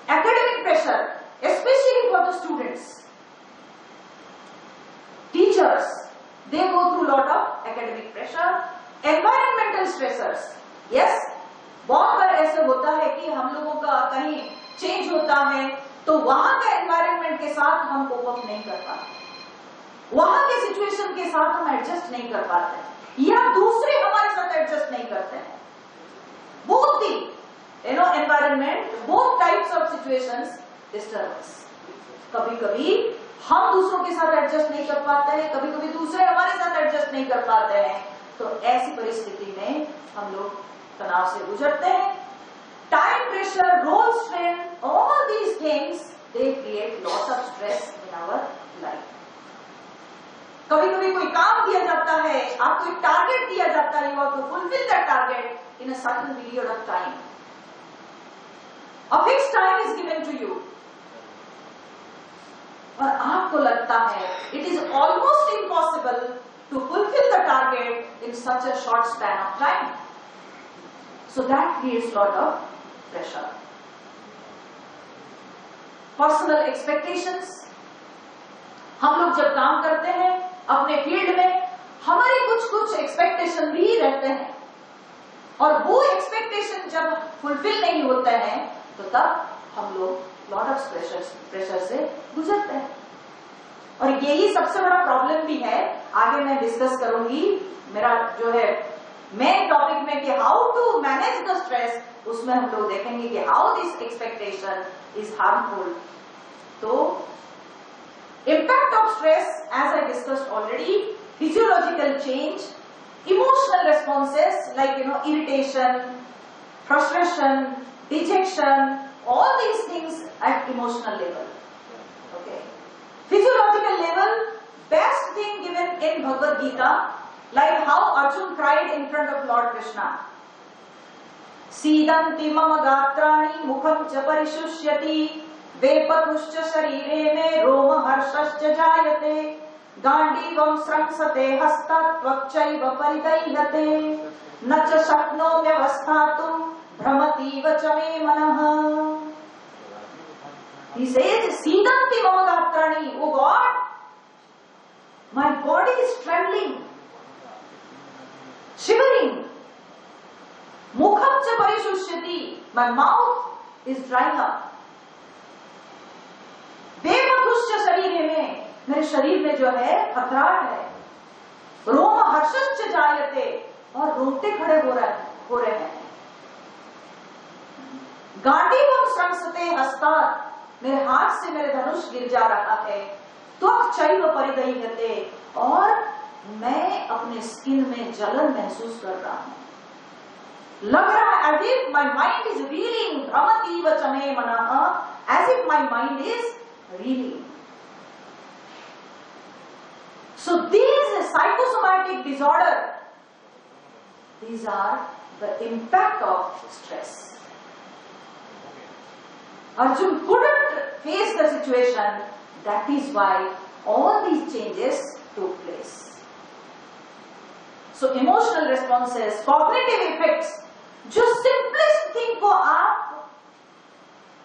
academic pressure, especially for the students, teachers, they go through lot of academic pressure. Environmental stressors, yes, बहुत बार ऐसे होता है कि हम लोगों का कहीं चेंज होता है तो वहां के एनवायरनमेंट के साथ हम कोप अप नहीं कर पाते, वहां के सिचुएशन के साथ हम एडजस्ट नहीं कर पाते, या दूसरे हमारे साथ एडजस्ट नहीं करते हैं. Both the environment, both types of situations disturb us. कभी कभी हम दूसरों के साथ एडजस्ट नहीं कर पाते हैं, कभी कभी दूसरे हमारे साथ एडजस्ट नहीं कर पाते हैं. तो ऐसी परिस्थिति में हम लोग तनाव से गुजरते हैं. Time pressure, role strain, all these things they create lots of stress in our life. कभी कभी कोई काम दिया जाता है, आपको एक टारगेट दिया जाता है, you have to fulfill that target in a certain period of time. A fixed time is given to you, और आपको लगता है it is almost impossible to fulfill the target in such a short span of time. So that creates lot of pressure. Personal expectations, हम लोग जब काम करते हैं अपने फील्ड में, हमारे कुछ कुछ एक्सपेक्टेशन भी रहते हैं, और वो एक्सपेक्टेशन जब फुलफिल नहीं होते हैं तो तब हम लोग लॉट ऑफ प्रेशर से गुजरते हैं. और यही सबसे बड़ा प्रॉब्लम भी है. आगे मैं डिस्कस करूंगी, मेरा जो है मेन टॉपिक में कि how to manage the stress, उसमें हम लोग देखेंगे कि how this expectation is harmful. तो impact of stress, as I discussed already, physiological change, emotional responses like irritation, frustration, dejection, all these things at emotional level. Okay. Physiological level, best thing given in Bhagavad Gita, like how Arjun cried in front of Lord Krishna. Sidanti mama gatrani mukham cha parishusyati Vepatushcha sharire me roma harshascha jayate गांडीवं स्रंसते हस्तात् त्वक्चैव परिदह्यते न च शक्नोम्यवस्थातुं भ्रमतीव च मे मनः. He says, Sidanti mama gatrani, oh God, my body is trembling, shivering. Mukham cha parishushyati, my mouth is drying up. बेमधुष्य शरीर में, मेरे शरीर में जो है खतराहट है. रोम हर्षश्च जायते, और रोंगटे खड़े हो रहे हैं. गांडीवं स्रंसते हस्तात्, मेरे हाथ से मेरे धनुष गिर जा रहा है. त्वक्चैव परिदह्यते, और मैं अपने स्किन में जलन महसूस कर रहा हूं. लग रहा है as if my mind is reeling, भ्रमतीव च मे मनः, as if my mind is reeling. So these psychosomatic disorder, these are the impact of stress. Arjun couldn't face the situation, that is why all these changes took place. So emotional responses, cognitive effects, जो simplest thing को आप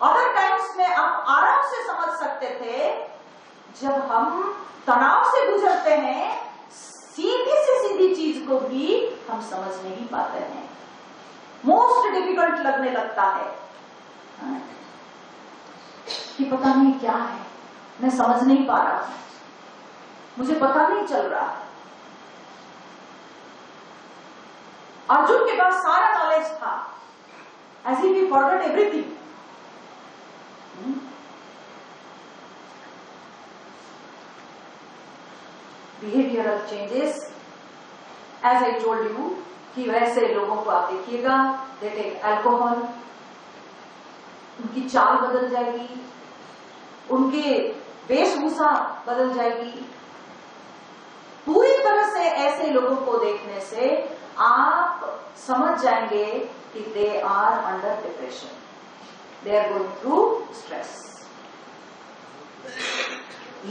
other times में आप आराम से समझ सकते थे, जब हम तनाव से गुजरते हैं, सीधी से सीधी चीज को भी हम समझ नहीं पाते हैं. मोस्ट डिफिकल्ट लगने लगता है कि पता नहीं क्या है, मैं समझ नहीं पा रहा हूं, मुझे पता नहीं चल रहा. अर्जुन के पास सारा नॉलेज था, as if he forgot everything. Behavioral changes, as I told you, कि वैसे लोगों को आप देखिएगा, they take alcohol, उनकी चाल बदल जाएगी, उनके वेशभूषा बदल जाएगी. पूरी तरह से ऐसे लोगों को देखने से आप समझ जाएंगे कि they are under depression, they are going through stress.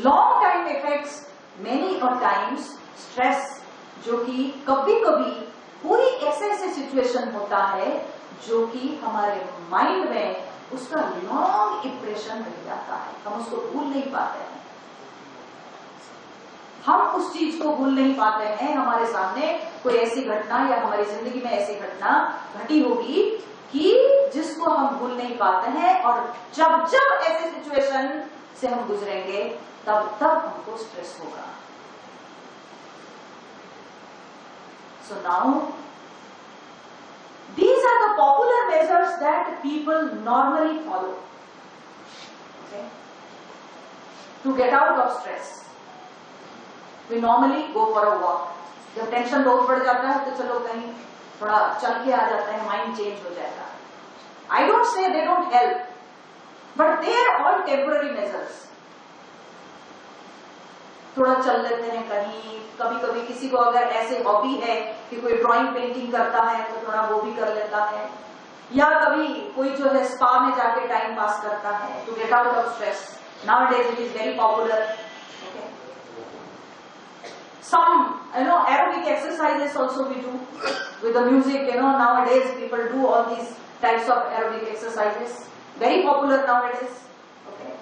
Long time effects, many of times stress, जो कि कभी कभी पूरी ऐसे सिचुएशन होता है जो कि हमारे माइंड में उसका लॉन्ग इंप्रेशन रह जाता है, हम उसको भूल नहीं पाते हैं. हम उस चीज को भूल नहीं पाते हैं. हमारे सामने कोई ऐसी घटना या हमारी जिंदगी में ऐसी घटना घटी होगी कि जिसको हम भूल नहीं पाते हैं, और जब जब ऐसे सिचुएशन से हम गुजरेंगे तब तब हमको स्ट्रेस होगा. So now these are the popular measures that people normally follow, okay, to get out of stress. We normally go for a walk. जब टेंशन बहुत बढ़ जाता है तो चलो कहीं थोड़ा चल के आ जाते हैं, माइंड चेंज हो जाएगा. I don't say they don't help, but they are all temporary measures. थोड़ा चल लेते हैं कहीं, कभी कभी किसी को अगर ऐसे हॉबी है कि कोई ड्राइंग पेंटिंग करता है तो थोड़ा वो भी कर लेता है, या कभी कोई जो है स्पा में जाके टाइम पास करता है to get out of stress. Nowadays it is very popular. Okay. Some aerobic exercises also we do with the music. Nowadays people do all these types of aerobic exercises, very popular nowadays. Okay.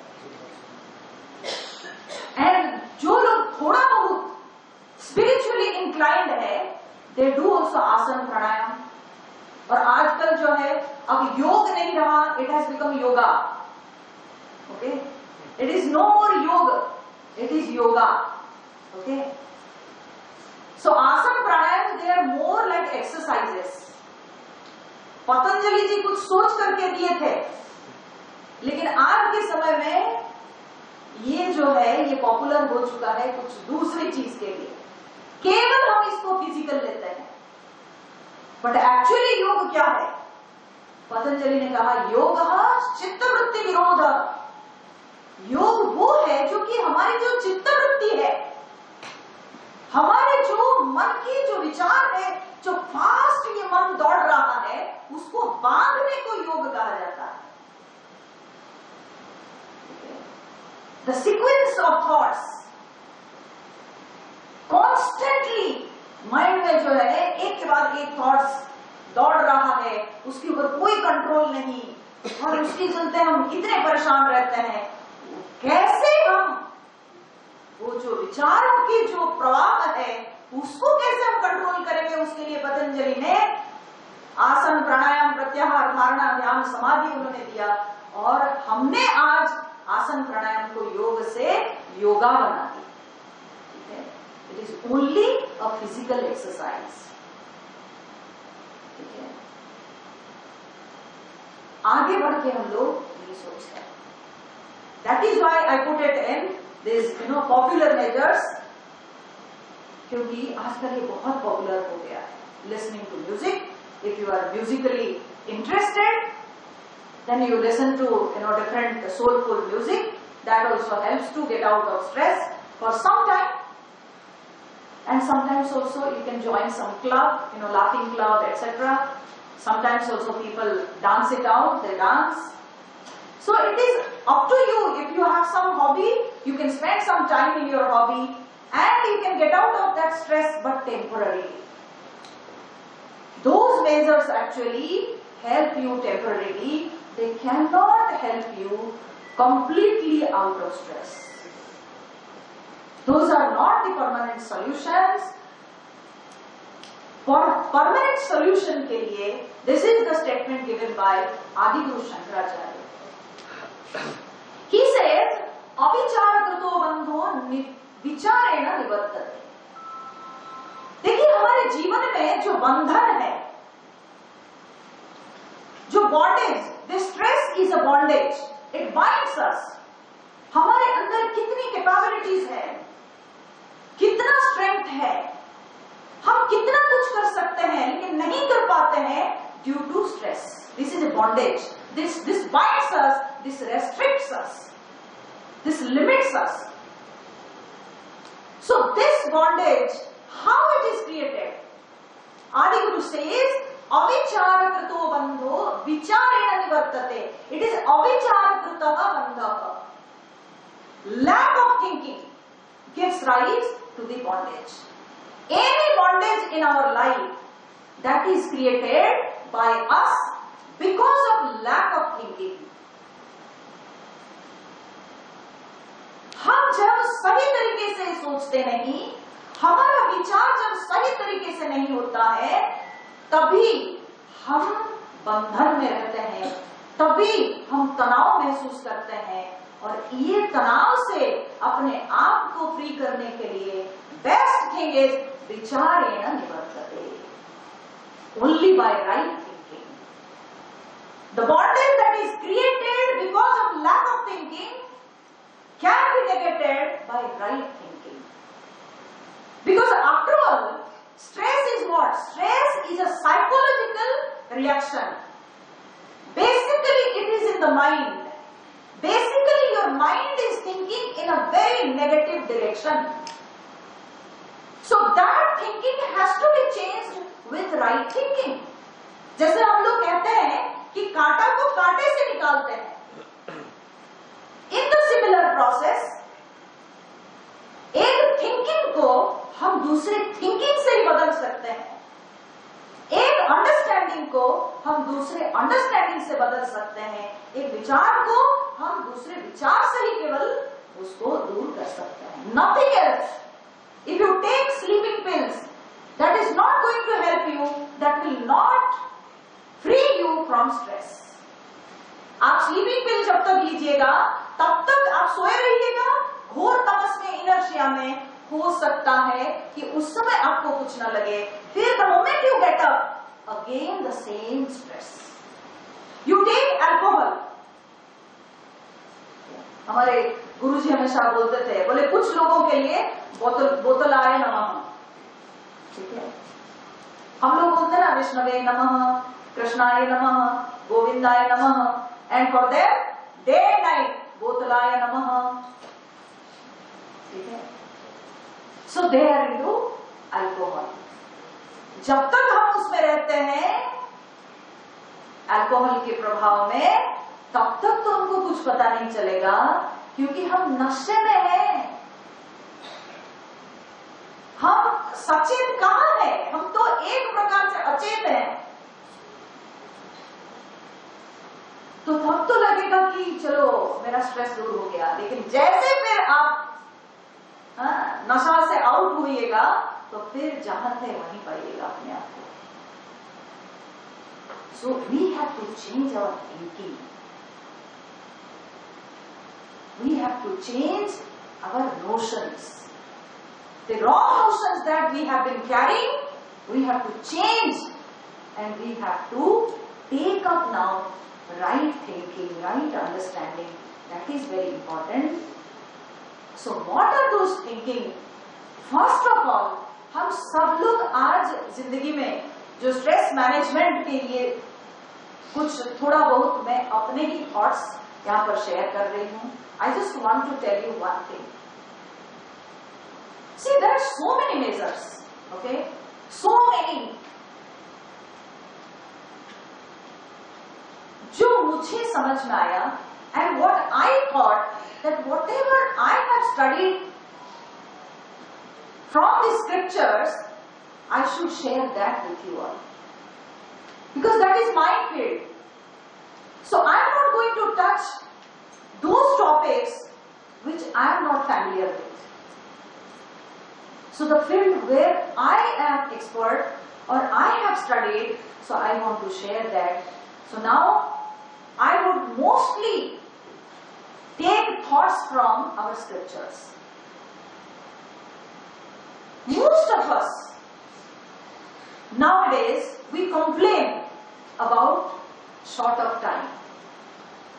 And जो लोग थोड़ा बहुत spiritually inclined है, they do also आसन प्राणायाम. और आजकल जो है अब योग नहीं रहा, it has become yoga. Okay, it is no more yog, it is yoga. Okay, so asan pranayam they are more like exercises. Patanjali ji कुछ सोच करके दिए थे, लेकिन आज के समय में ये जो है ये पॉपुलर हो चुका है कुछ दूसरी चीज के लिए. केवल हम इसको फिजिकल लेते हैं, बट एक्चुअली योग क्या है? पतंजलि ने कहा योग चित्तवृत्ति निरोध. योग वो है जो कि हमारी जो चित्तवृत्ति है, हमारे जो मन की जो विचार है, जो फास्ट ये मन दौड़ रहा है, उसको बांधने को योग कहा जाता है. The sequence of thoughts, mind में जो है एक के बाद एक थॉट्स दौड़ रहा है, उसके ऊपर कोई कंट्रोल नहीं, और उसके चलते हम इतने परेशान रहते हैं। कैसे हम वो जो विचारों की जो प्रवाह है उसको कैसे हम कंट्रोल करेंगे, उसके लिए पतंजलि ने आसन, प्राणायाम, प्रत्याहार, धारणा, ध्यान, समाधि उन्होंने दिया, और हमने आज आसन प्राणायाम को योग से योगा बना दिया। ठीक है, it is only a physical exercise. ठीक है, आगे बढ़ के हम लोग नहीं सोचते। That is why I put it in this popular measures, क्योंकि आजकल ये बहुत पॉपुलर हो गया है। Listening to music, if you are musically interested, then you listen to different soulful music. That also helps to get out of stress for some time. And sometimes also you can join some club, laughing club, etc. Sometimes also people dance it out, they dance. So it is up to you. If you have some hobby, you can spend some time in your hobby and you can get out of that stress, but temporarily. Those measures actually help you temporarily. They cannot help you completely out of stress. Those are not the permanent solutions. For permanent solution के लिए, this is the statement given by Adiguru Shankaracharya. He says, अविचारकृतो बंधो विचारेण निवर्तते। देखिए, हमारे जीवन में जो बंधन है, जो bondage, this stress is a bondage, it binds us. हमारे अंदर कितनी कैपेबिलिटीज है, कितना स्ट्रेंथ है, हम कितना कुछ कर सकते हैं लेकिन नहीं कर पाते हैं due to stress. This is a bondage, this binds us, this restricts us, this limits us. So this bondage, how it is created? Adiguru says, avicharakrito bandho vicharena nivartate. It is avicharakritaha bandhaha. Lack of thinking gives rise to the bondage. Any bondage in our life that is created by us because of lack of thinking. हम जब सही तरीके से सोचते नहीं, हमारा विचार जब सही तरीके से नहीं होता है, तभी हम बंधन में रहते हैं, तभी हम तनाव महसूस करते हैं। और ये तनाव से अपने आप को फ्री करने के लिए बेस्ट थिंग इज विचारेण निवर्तते, only by right thinking. The bondage that is created because of lack of thinking can be negated by right thinking. Because after all, stress is what? Stress is a psychological reaction. Basically, it is in the mind. Basically, your mind is thinking in a very negative direction. So that thinking has to be changed with right thinking. जैसे हम लोग कहते हैं कि कांटा को कांटे से निकालते हैं। In the similar process, एक थिंकिंग को हम दूसरे थिंकिंग से ही बदल सकते हैं, एक अंडरस्टैंडिंग को हम दूसरे अंडरस्टैंडिंग से बदल सकते हैं, एक विचार को हम दूसरे विचार से ही केवल उसको दूर कर सकते हैं। Nothing else. If you take sleeping pills, that is not going to help you, that will not free you from stress. आप स्लीपिंग पिल जब तक लीजिएगा तब तक आप सोए रहिएगा घोर तमस में, इनर्शिया में। हो सकता है कि उस समय आपको कुछ ना लगे, फिर the moment you get up again the same stress. You take alcohol. हमारे गुरुजी हमेशा बोलते थे, बोले कुछ लोगों के लिए बोतलाय नमः। ठीक है, हम लोग बोलते ना विष्णवे नमः, कृष्णाय नमः, गोविंदाय नमः, and for them day night बोतलाय नमः। ठीक है, so they are into alcohol. जब तक हम उसमें रहते हैं अल्कोहल के प्रभाव में, तब तक तो हमको कुछ पता नहीं चलेगा, क्योंकि हम नशे में हैं। हम सचेत कहाँ है? हम तो एक प्रकार से अचेत हैं। तो तब तो लगेगा कि चलो मेरा स्ट्रेस दूर हो गया, लेकिन जैसे फिर आप नशा से आउट हुइएगा तो फिर जहां थे वहीं पाइएगा अपने आप को। So we have to change our thinking, we have to change our notions, the wrong notions that we have been carrying, we have to change and we have to take up now right thinking, right understanding. That is very important. So what are those thinking? First of all, हम सब लोग आज जिंदगी में जो stress management के लिए कुछ थोड़ा बहुत मैं अपने ही थॉट्स यहाँ पर शेयर कर रही हूँ. I just want to tell you one thing. See, there are so many measures, okay? So many. जो मुझे समझ में आया and what I thought that whatever I have studied from the scriptures, I should share that with you all, because that is my field. So I am not going to touch those topics which I am not familiar with. So the field where I am expert or I have studied, so I want to share that. So now I would mostly take thoughts from our scriptures. Most of us nowadays we complain about short of time.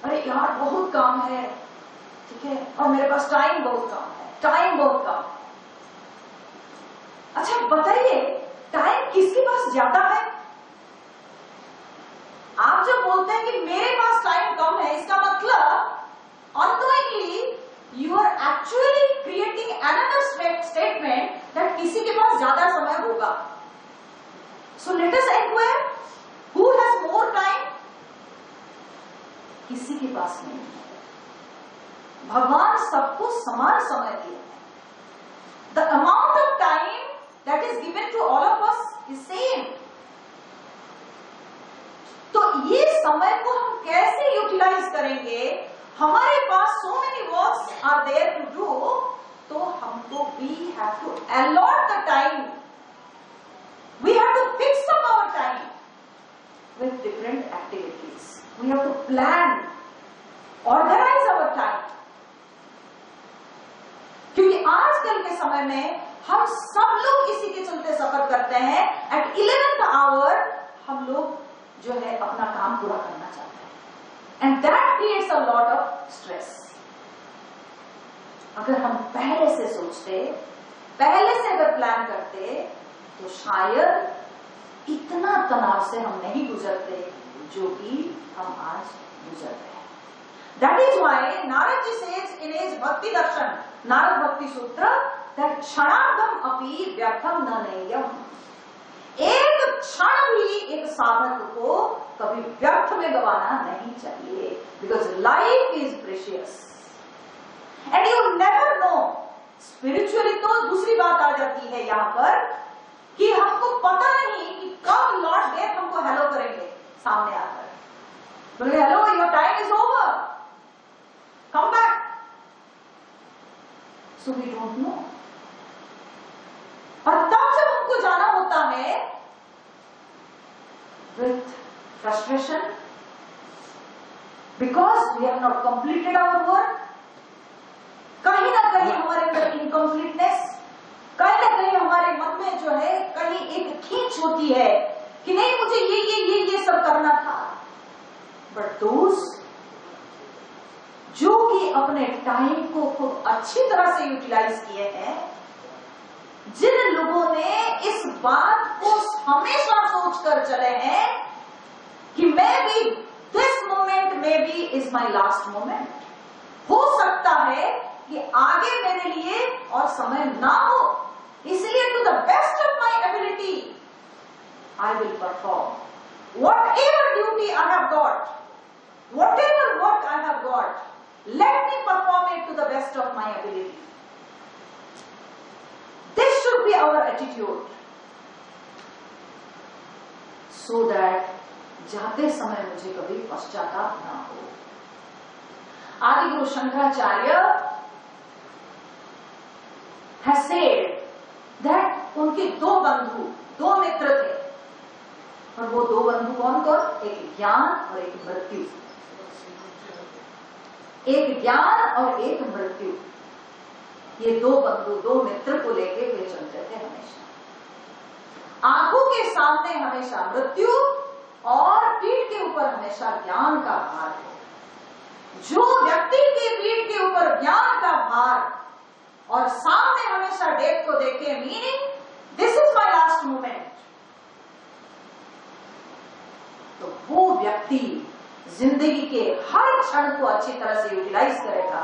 अरे यार बहुत काम है, ठीक है, और मेरे पास time बहुत कम है, टाइम बहुत कम है. अच्छा बताइए, टाइम किसके पास ज्यादा है? आप जब बोलते हैं कि मेरे पास टाइम कम है, इसका मतलब unknowingly you are actually creating another statement that किसी के पास ज्यादा समय होगा. So let us inquire, who has more time? किसी के पास नहीं है. भगवान सबको समान समय दिया है. The amount of time that is given to all of us is same. तो ये समय को हम कैसे यूटिलाइज करेंगे? हमारे पास so many works are there to do, तो हमको we have to allot the time, we have to fix up our time with different activities, we have to plan, organize our time. क्योंकि आजकल के समय में हम सब लोग इसी के चलते सफर करते हैं. एट 11th hour हम लोग जो है अपना काम पूरा करना चाहते हैं, and that creates a lot of stress. अगर हम पहले से सोचते, पहले से अगर प्लान करते, तो शायद इतना तनाव से हम नहीं गुजरते जो कि हम आज गुजरते हैं. That is why Narad ji says in his Bhakti Darshan, Narad भक्ति सूत्र, दैट क्षणार्धम अपि व्यर्थम न नैयम. एक क्षण भी एक साधक को कभी व्यर्थ में गवाना नहीं चाहिए, because life is precious and you never know. Spiritually तो दूसरी बात आ जाती है यहाँ पर कि हमको पता नहीं कि कब लॉर्ड डेथ हमको हेलो करेंगे सामने आकर, बोले hello your time is over, come back. So we don't know. और तब जब हमको जाना होता है with frustration because we have not completed our work, कहीं ना कहीं हमारे अंदर इनकम्प्लीटनेस, कहीं ना कहीं हमारे मन में जो है कहीं एक खींच होती है कि नहीं मुझे ये सब करना था. बट दोस्त जो कि अपने टाइम को खूब अच्छी तरह से यूटिलाइज किए हैं, जिन लोगों ने इस बात को हमेशा सोच कर चले हैं कि मैं भी दिस मोमेंट में be is my last moment, हो सकता है कि आगे मेरे लिए और समय ना हो, इसलिए to the best of my ability I will perform whatever duty I have got, whatever work I have got, let me perform it to the best of my ability. This should be our attitude so that जाते समय मुझे कभी पश्चाताप ना हो। आदि गुरु Shankaracharya has said that उनके दो बंधु, दो मित्र थे, और वो दो बंधु कौन कौन? एक ज्ञान और एक मृत्यु। एक ज्ञान और एक मृत्यु, ये दो बंधु, दो मित्र को लेके वे चलते थे हमेशा। आंखों के सामने हमेशा मृत्यु और पीठ के ऊपर हमेशा ज्ञान का भार हो। जो व्यक्ति की पीठ के ऊपर ज्ञान का भार और सामने हमेशा डेथ को देखे, meaning this is my last moment, तो वो व्यक्ति जिंदगी के हर क्षण को अच्छी तरह से यूटिलाइज करेगा।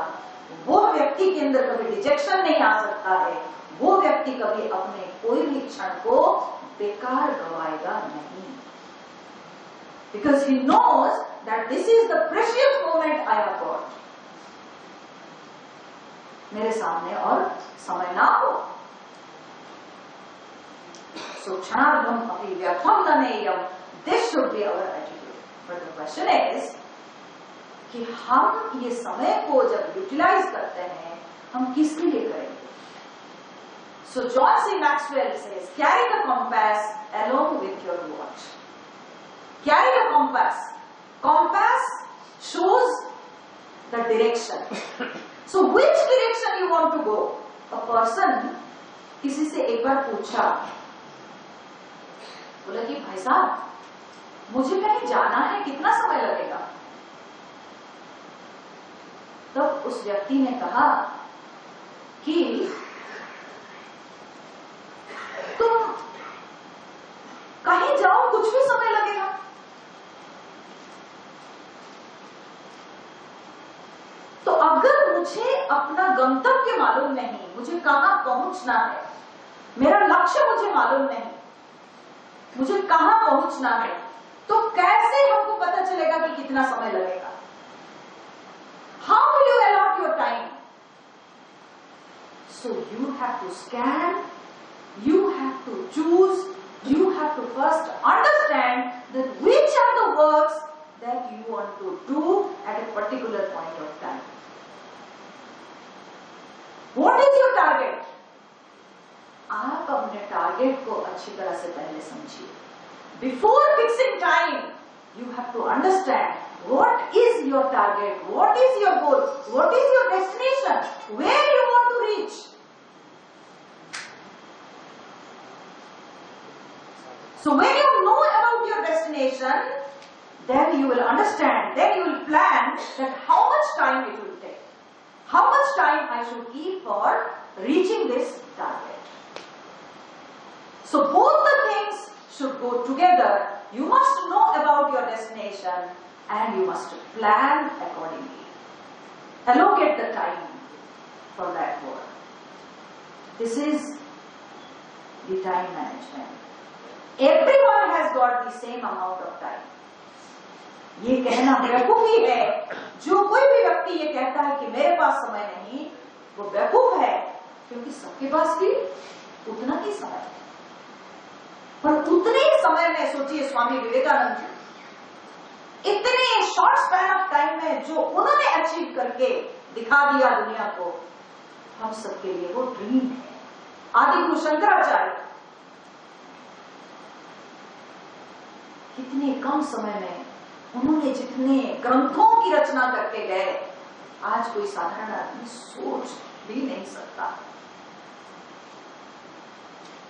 वो व्यक्ति के अंदर कभी डिजेक्शन नहीं आ सकता है। वो व्यक्ति कभी अपने कोई भी क्षण को बेकार गवाएगा नहीं, because he knows that this is the precious moment I have got. मेरे सामने और समय ना हो। सो क्षणार्धम अपि व्यर्थम न नेयम, this should be our attitude. But the question is कि हम ये समय को जब यूटिलाइज करते हैं, हम किसके लिए करेंगे? So John C Maxwell says, carry the compass along with your watch. Carry the compass. Compass shows the direction. So which direction you want to go? A person किसी से एक बार पूछा, बोला कि भाई साहब मुझे कहीं जाना है, कितना समय लगेगा? तब उस व्यक्ति ने कहा कि तुम कहीं जाओ, कुछ भी समय लगेगा। तो अगर मुझे अपना गंतव्य मालूम नहीं, मुझे कहां पहुंचना है, मेरा लक्ष्य मुझे मालूम नहीं, मुझे कहां पहुंचना है, तो कैसे हमको पता चलेगा कि कितना समय लगेगा? How will you allot your time? So you have to scan, you have to choose, you have to first understand that which are the works that you want to do at a particular point of time. What is your target? आप अपने target को अच्छी तरह से पहले समझिए। Before fixing time, you have to understand what is your target, what is your goal, what is your destination, where you want to reach. So when you know about your destination, then you will understand, then you will plan that how much time it will take, how much time I should keep for reaching this target. So both the things should go together. You must know about your destination and you must plan accordingly. Allocate the time for that work. This is the time management. Everyone has got the same amount of time. ये कहना बेवकूफी है। जो कोई भी व्यक्ति ये कहता है कि मेरे पास समय नहीं, वो बेवकूफ है, क्योंकि सबके पास भी उतना ही समय है। पर उतने ही समय में सोचिए स्वामी विवेकानंद जी, इतने शॉर्ट स्पैन ऑफ टाइम में जो उन्होंने अचीव करके दिखा दिया दुनिया को, हम सबके लिए वो ड्रीम है। आदि गुरु शंकराचार्य कितने कम समय में उन्होंने जितने ग्रंथों की रचना करके गए, आज कोई साधारण आदमी सोच भी नहीं सकता।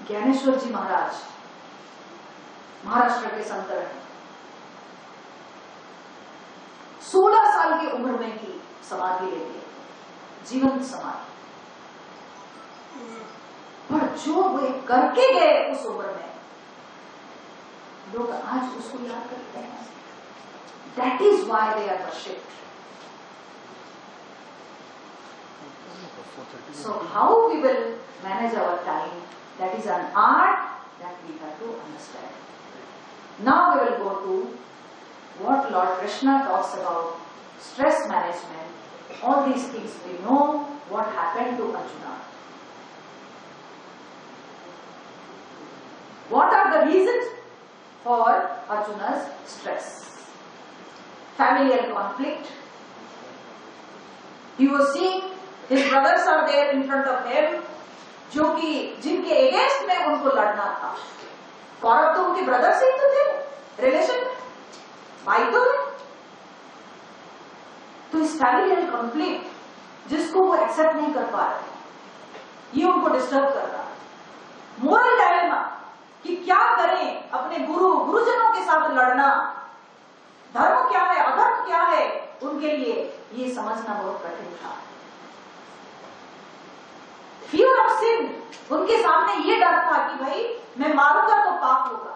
ज्ञानेश्वर जी महाराज महाराष्ट्र के संत रहे, 16 साल की उम्र में ही समाधि ले ली, जीवंत समाधि। पर जो वे करके गए उस उम्र में, लोग आज उसको याद करते हैं। That is why they are worshipped. So how we will manage our time, that is an art that we have to understand. Now we will go to what Lord Krishna talks about stress management. All these things we know what happened to Arjuna. What are the reasons for Arjuna's stress? Familial conflict. He was seeing his brothers are there in front of him, जो कि जिनके against में उनको लड़ना था। कौरव तो उनके brothers ही तो थे, रिलेशन में भाई तो है। तो इस फैमिलियल कॉन्फ्लिक्ट जिसको वो एक्सेप्ट नहीं कर पा रहे, ये उनको डिस्टर्ब कर रहा है। मोरल डायलेमा कि क्या करें, अपने गुरुजनों के साथ लड़ना, धर्म क्या है अधर्म क्या है, उनके लिए ये समझना बहुत कठिन था। फियर ऑफ सिन, उनके सामने ये डर था कि भाई मैं मारूंगा तो पाप होगा।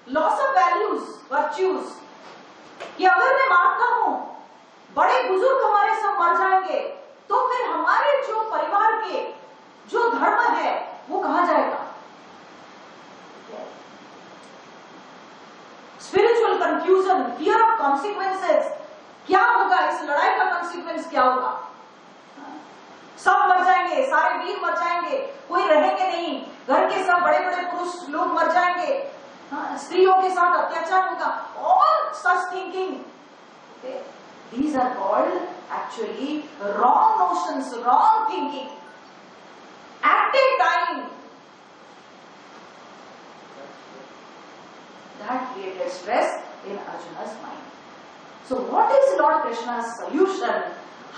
लॉस ऑफ वैल्यूज, वर्च्यूज, कि अगर मैं मारता हूं, बड़े बुजुर्ग हमारे सब मर जाएंगे, तो फिर हमारे जो परिवार के जो धर्म है वो कहां जाएगा। Spiritual confusion, fear of consequences, क्या होगा इस लड़ाई का कॉन्सिक्वेंस क्या होगा। सब मर जाएंगे, सारे वीर मर जाएंगे, कोई रहेंगे नहीं, घर के सब बड़े बड़े पुरुष लोग मर जाएंगे, स्त्रियों के साथ अत्याचार होगा। All such thinking, these are called actually wrong notions, wrong thinking at a time that created stress in Arjuna's mind. So what is Lord Krishna's solution?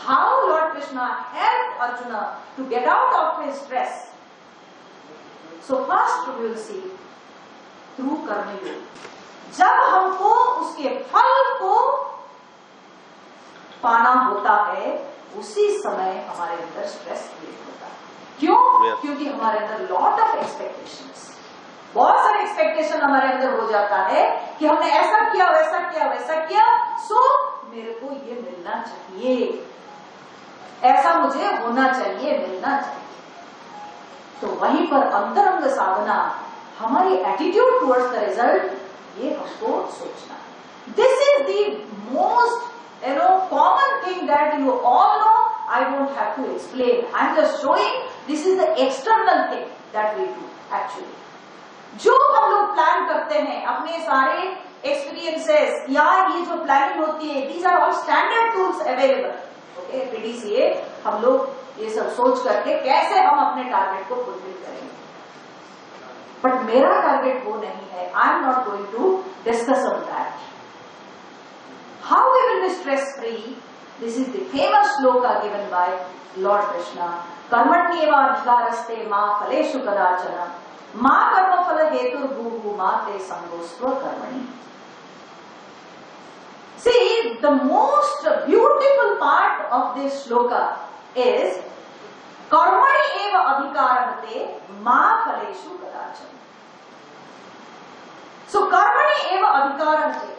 How Lord Krishna helped Arjuna to get out of his stress? So first we will see through कर्म योग। जब हमको उसके फल को पाना होता है, उसी समय हमारे अंदर स्ट्रेस क्रिएट होता है। क्यों? क्योंकि हमारे अंदर लॉट ऑफ एक्सपेक्टेशंस, बहुत सारे एक्सपेक्टेशन हमारे अंदर हो जाता है कि हमने ऐसा किया, वैसा किया, वैसा किया, सो मेरे को ये मिलना चाहिए, ऐसा मुझे होना चाहिए, मिलना चाहिए। तो वहीं पर अंतरंग साधना, हमारी एटीट्यूड टुवर्ड्स द रिजल्ट, ये हमको सोचना है। This is the most common thing that you all know. I don't have to explain. I'm just showing this is the external thing that we do actually. जो हम लोग plan करते हैं अपने सारे एक्सपीरियंसेस या ये जो प्लानिंग होती है, these are all standard tools available. Okay, PDCA, हम लोग ये सब सोच करके कैसे हम अपने टारगेट को फुलफिल करेंगे। बट मेरा टारगेट वो नहीं है। I am not going to discuss on that. How we will be stress free? This is the famous shloka given by Lord Krishna. Karmanyeva adhikaraste ma phaleshu kadachana ma karma phala hetur bhuhu ma te sangostva karmani. See, the most beautiful part of this shloka is karmani eva adhikarante ma phaleshu kadachana. So karmani eva adhikarante,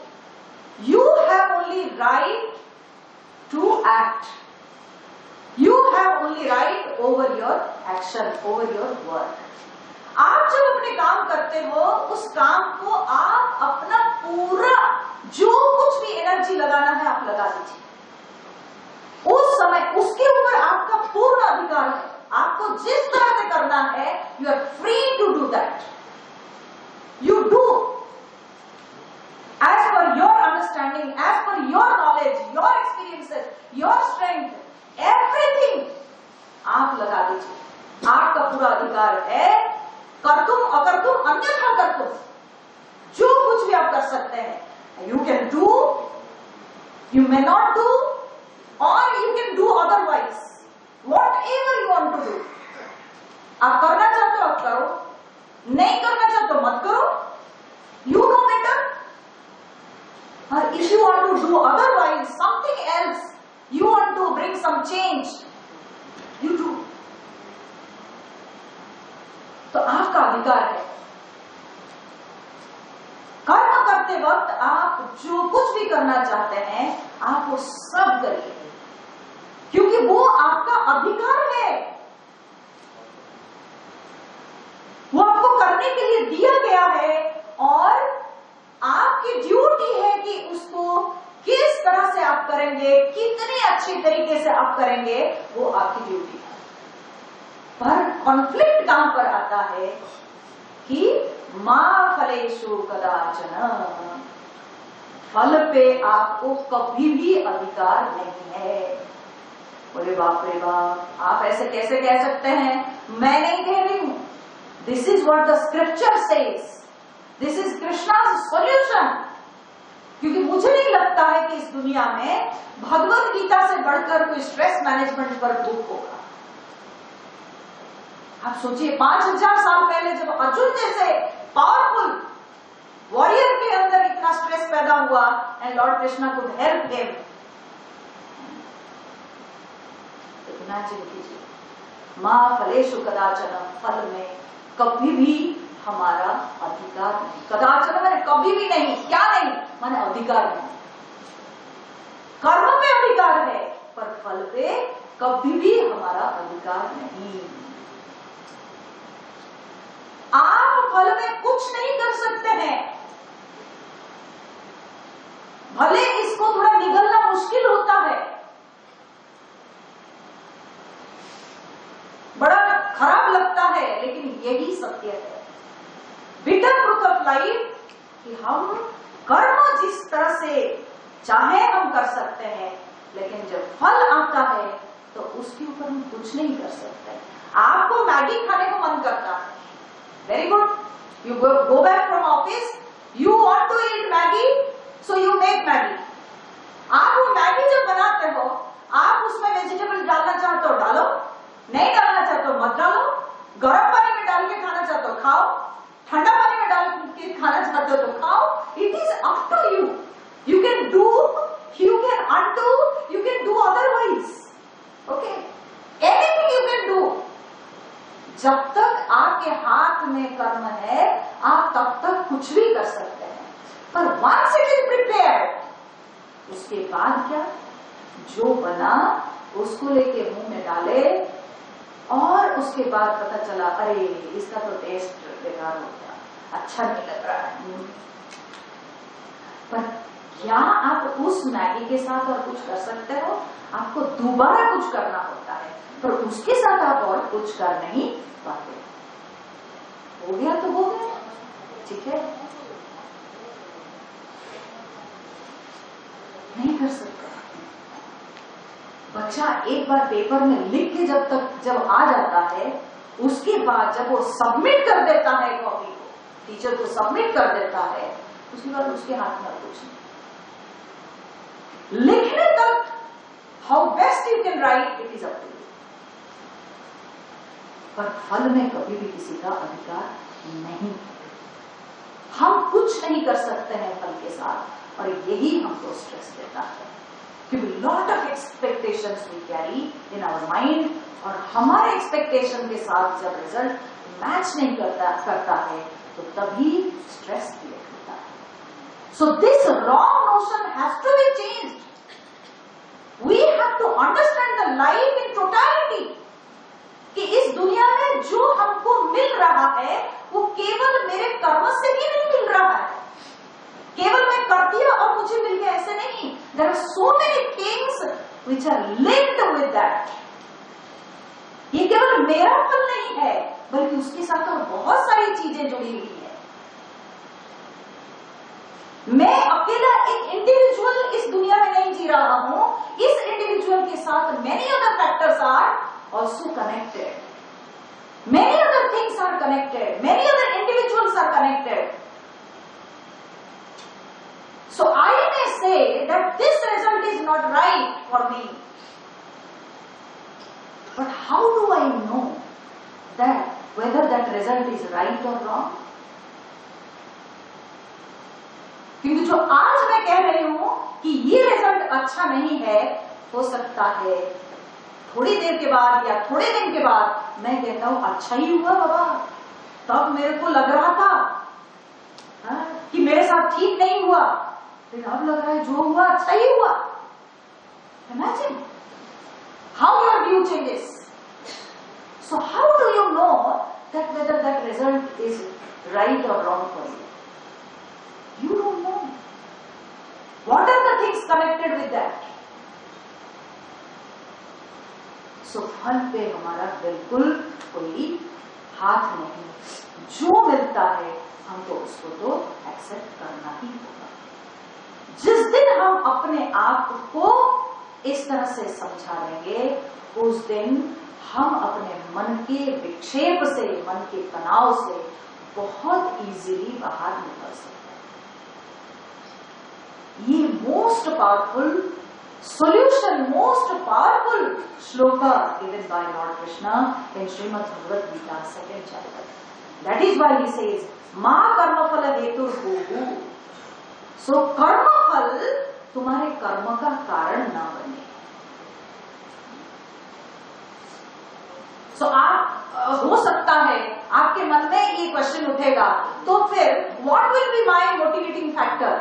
you have only right to act. You have only right over your action, over your work. आप जब अपने काम करते हो, उस काम को आप अपना पूरा जो कुछ भी एनर्जी लगाना है आप लगा दीजिए। उस समय उसके ऊपर आपका पूर्ण अधिकार है। आपको जिस तरह से करना है, you are free to do that. You do as per your understanding, as per your knowledge, your experiences, your strength, everything आप लगा दीजिए। आपका पूरा अधिकार है। कर तुम, अगर तुम अन्यथा कर तुम, जो कुछ भी आप कर सकते हैं। You can do, you may not do, or you can do otherwise. Whatever you want to do. आप करना चाहते हो आप करो, नहीं करना चाहते हो मत करो। You know better. Or if you want to do otherwise, something else, you want to bring some change, you do. तो आपका अधिकार है। कर्म करते वक्त आप जो कुछ भी करना चाहते हैं, आप वो सब करिए, क्योंकि वो आपका अधिकार है। वो आपको करने के लिए दिया गया है और आपकी ड्यूटी है कि उसको किस तरह से आप करेंगे, कितने अच्छे तरीके से आप करेंगे, वो आपकी ड्यूटी है। पर कॉन्फ्लिक्ट कहां पर आता है कि मां फलेषु कदाचन, फल पे आपको कभी भी अधिकार नहीं है। बोले बाप रे बाप, आप ऐसे कैसे कह सकते हैं? मैं नहीं कह रही हूं, this is what the scripture says, this is Krishna's solution. क्योंकि मुझे नहीं लगता है कि इस दुनिया में भगवत गीता से बढ़कर कोई स्ट्रेस मैनेजमेंट पर बुक होगा। आप सोचिए 5000 साल पहले जब अर्जुन जैसे पावरफुल वॉरियर के अंदर इतना स्ट्रेस पैदा हुआ and Lord Krishna could help him. Imagine कीजिए, मां फलेषु कदाचन, फल में कभी भी हमारा अधिकार नहीं। कदाचन मैंने कभी भी नहीं, क्या नहीं माने अधिकार नहीं। कर्म पे अधिकार है पर फल पे कभी भी हमारा अधिकार नहीं। आप फल में कुछ नहीं कर सकते हैं। भले इसको थोड़ा निगलना मुश्किल होता है, बड़ा खराब लगता है, लेकिन यही सत्य है। बिटर ट्रूथ ऑफ लाइफ कि हम कर्म जिस तरह से चाहे हम कर सकते हैं, लेकिन जब फल आता है तो उसके ऊपर हम कुछ नहीं कर सकते। आपको मैगी खाने को मन करता है, very good, you go back from office, you want to eat Maggi, so you make Maggi. आप वो मैगी जब बनाते हो, आप उसमें वेजिटेबल डालना चाहते हो डालो, नहीं डालना चाहते हो मत डालो, गर्म पानी में डाल के खाना चाहते हो खाओ, ठंडा पानी में डाल के खाना चाहते हो तो खाओ। It is up to you, you can do, you can undo, you can do otherwise, okay, anything you can do. जब तक आपके हाथ में कर्म है, आप तब तक कुछ भी कर सकते हैं। पर once it is prepared, उसके बाद क्या, जो बना उसको लेके मुंह में डाले और उसके बाद पता चला अरे इसका तो टेस्ट बेकार हो गया, अच्छा नहीं लग रहा है। पर क्या आप उस मैगी के साथ और कुछ कर सकते हो? आपको दोबारा कुछ करना होता है, पर उसके साथ आप और कुछ कर नहीं पाते। हो गया तो हो गया, ठीक है, नहीं कर सकते। बच्चा एक बार पेपर में लिख के जब आ जाता है, उसके बाद जब वो सबमिट कर देता है कॉपी को, टीचर को सबमिट कर देता है, उसके बाद उसके हाथ में कुछ नहीं। लिखने तक how best you can write, it is up to you. पर फल में कभी भी किसी का अधिकार नहीं। हम कुछ नहीं कर सकते हैं फल के साथ, और यही हमको स्ट्रेस देता है। क्योंकि lot of expectations we carry in our mind, और हमारे एक्सपेक्टेशन के साथ जब रिजल्ट मैच नहीं करता है तो तभी स्ट्रेस क्रिएट होता है। So this wrong notion has to be changed. We have to understand the life in totality, कि इस दुनिया में जो हमको मिल रहा है वो केवल मेरे कर्म से ही नहीं मिल रहा है, केवल मैं कर दिया और मुझे मिल गया, ऐसे नहीं। There are so many things which are linked with that. ये केवल मेरा फल नहीं है, बल्कि उसके साथ और बहुत सारी चीजें जुड़ी हुई है। मैं अकेला एक इंडिविजुअल इस दुनिया में नहीं जी रहा हूं, इस इंडिविजुअल के साथ many other factors are also connected. Many other things are connected. Many other individuals are connected. So I may say that this result is not right for me. But how do I know that whether that result is right or wrong? क्योंकि जो आज मैं कह रही हूं कि ये result अच्छा नहीं है, हो सकता है थोड़ी देर के बाद या थोड़े दिन के बाद मैं कहता हूं अच्छा ही हुआ बाबा, तब मेरे को लग रहा था कि मेरे साथ ठीक नहीं हुआ, फिर अब लग रहा है जो हुआ अच्छा ही हुआ। Imagine how your view changes. So how do you know that whether that result is right or wrong for you? You don't know. What are the things connected with that? So फल पे हमारा बिल्कुल कोई हाथ नहीं। जो मिलता मिलता है हमको उसको तो एक्सेप्ट करना ही होगा। जिस दिन हम अपने आप को इस तरह से समझा लेंगे, उस दिन हम अपने मन के विक्षेप से, मन के तनाव से बहुत इजीली बाहर निकल सकते हैं। ये most powerful solution, most powerful shloka given by Lord Krishna in Srimad Bhagavad Gita, 2nd chapter. That is why he says, "Ma karma phala hetur bhogu." So कर्म फल तुम्हारे कर्म का कारण ना बने। So आप हो सकता है आपके मन में ये क्वेश्चन उठेगा, तो फिर what will be my motivating factor?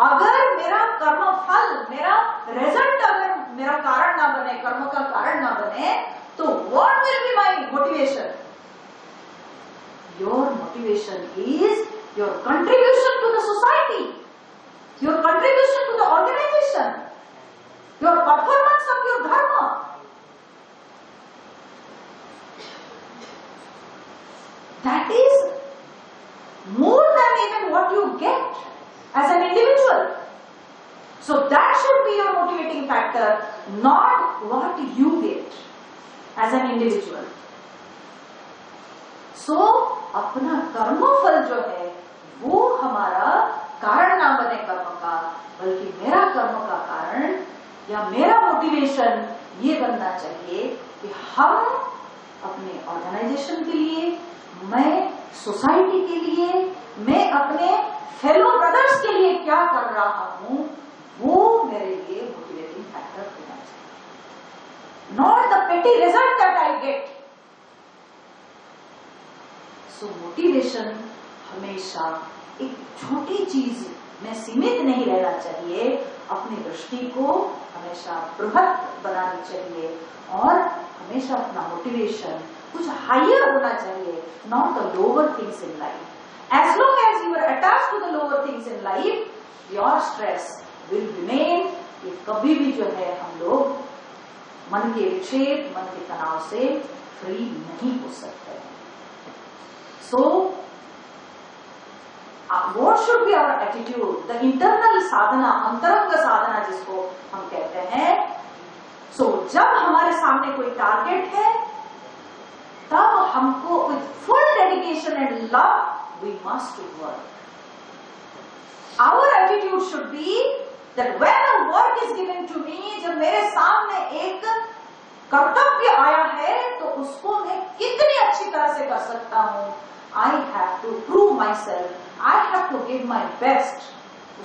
अगर मेरा कर्म फल, मेरा रिजल्ट अगर मेरा कारण ना बने, कर्म का कारण ना बने, तो what will be my motivation? Your motivation is your contribution to the society, your contribution to the organisation, your performance of your dharma. That is more than even what you get as an individual. So that should be your motivating factor, not what you get as an individual. So अपना कर्म फल जो है वो हमारा कारण ना बने कर्म का, बल्कि मेरा कर्म का कारण या मेरा मोटिवेशन ये बनना चाहिए कि हम अपने ऑर्गेनाइजेशन के लिए, मैं सोसाइटी के लिए, मैं अपने फेलो ब्रदर्स के लिए क्या कर रहा हूं, वो मेरे लिए मोटिवेटिंग फैक्टर होना चाहिए, नॉट द पेटी result that I get. So motivation हमेशा एक छोटी चीज में सीमित नहीं रहना चाहिए, अपनी दृष्टि को हमेशा बृहत बनानी चाहिए और हमेशा अपना मोटिवेशन कुछ हायर होना चाहिए, not the lower things in life. As long as you are attached to the lower things in life, your stress will remain। कि कभी भी जो है हम लोग मन के विक्षेप, मन के तनाव से फ्री नहीं हो सकते हैं। So, what should be our attitude? The internal sadhana, अंतरंग साधना जिसको हम कहते हैं। So, जब हमारे सामने कोई टारगेट है, तब हमको with full dedication and love we must work. Our attitude should be that when a work is given to me, जब मेरे सामने एक कर्तव्य आया है तो उसको मैं कितनी अच्छी तरह से कर सकता हूँ। I have to prove myself, I have to give my best।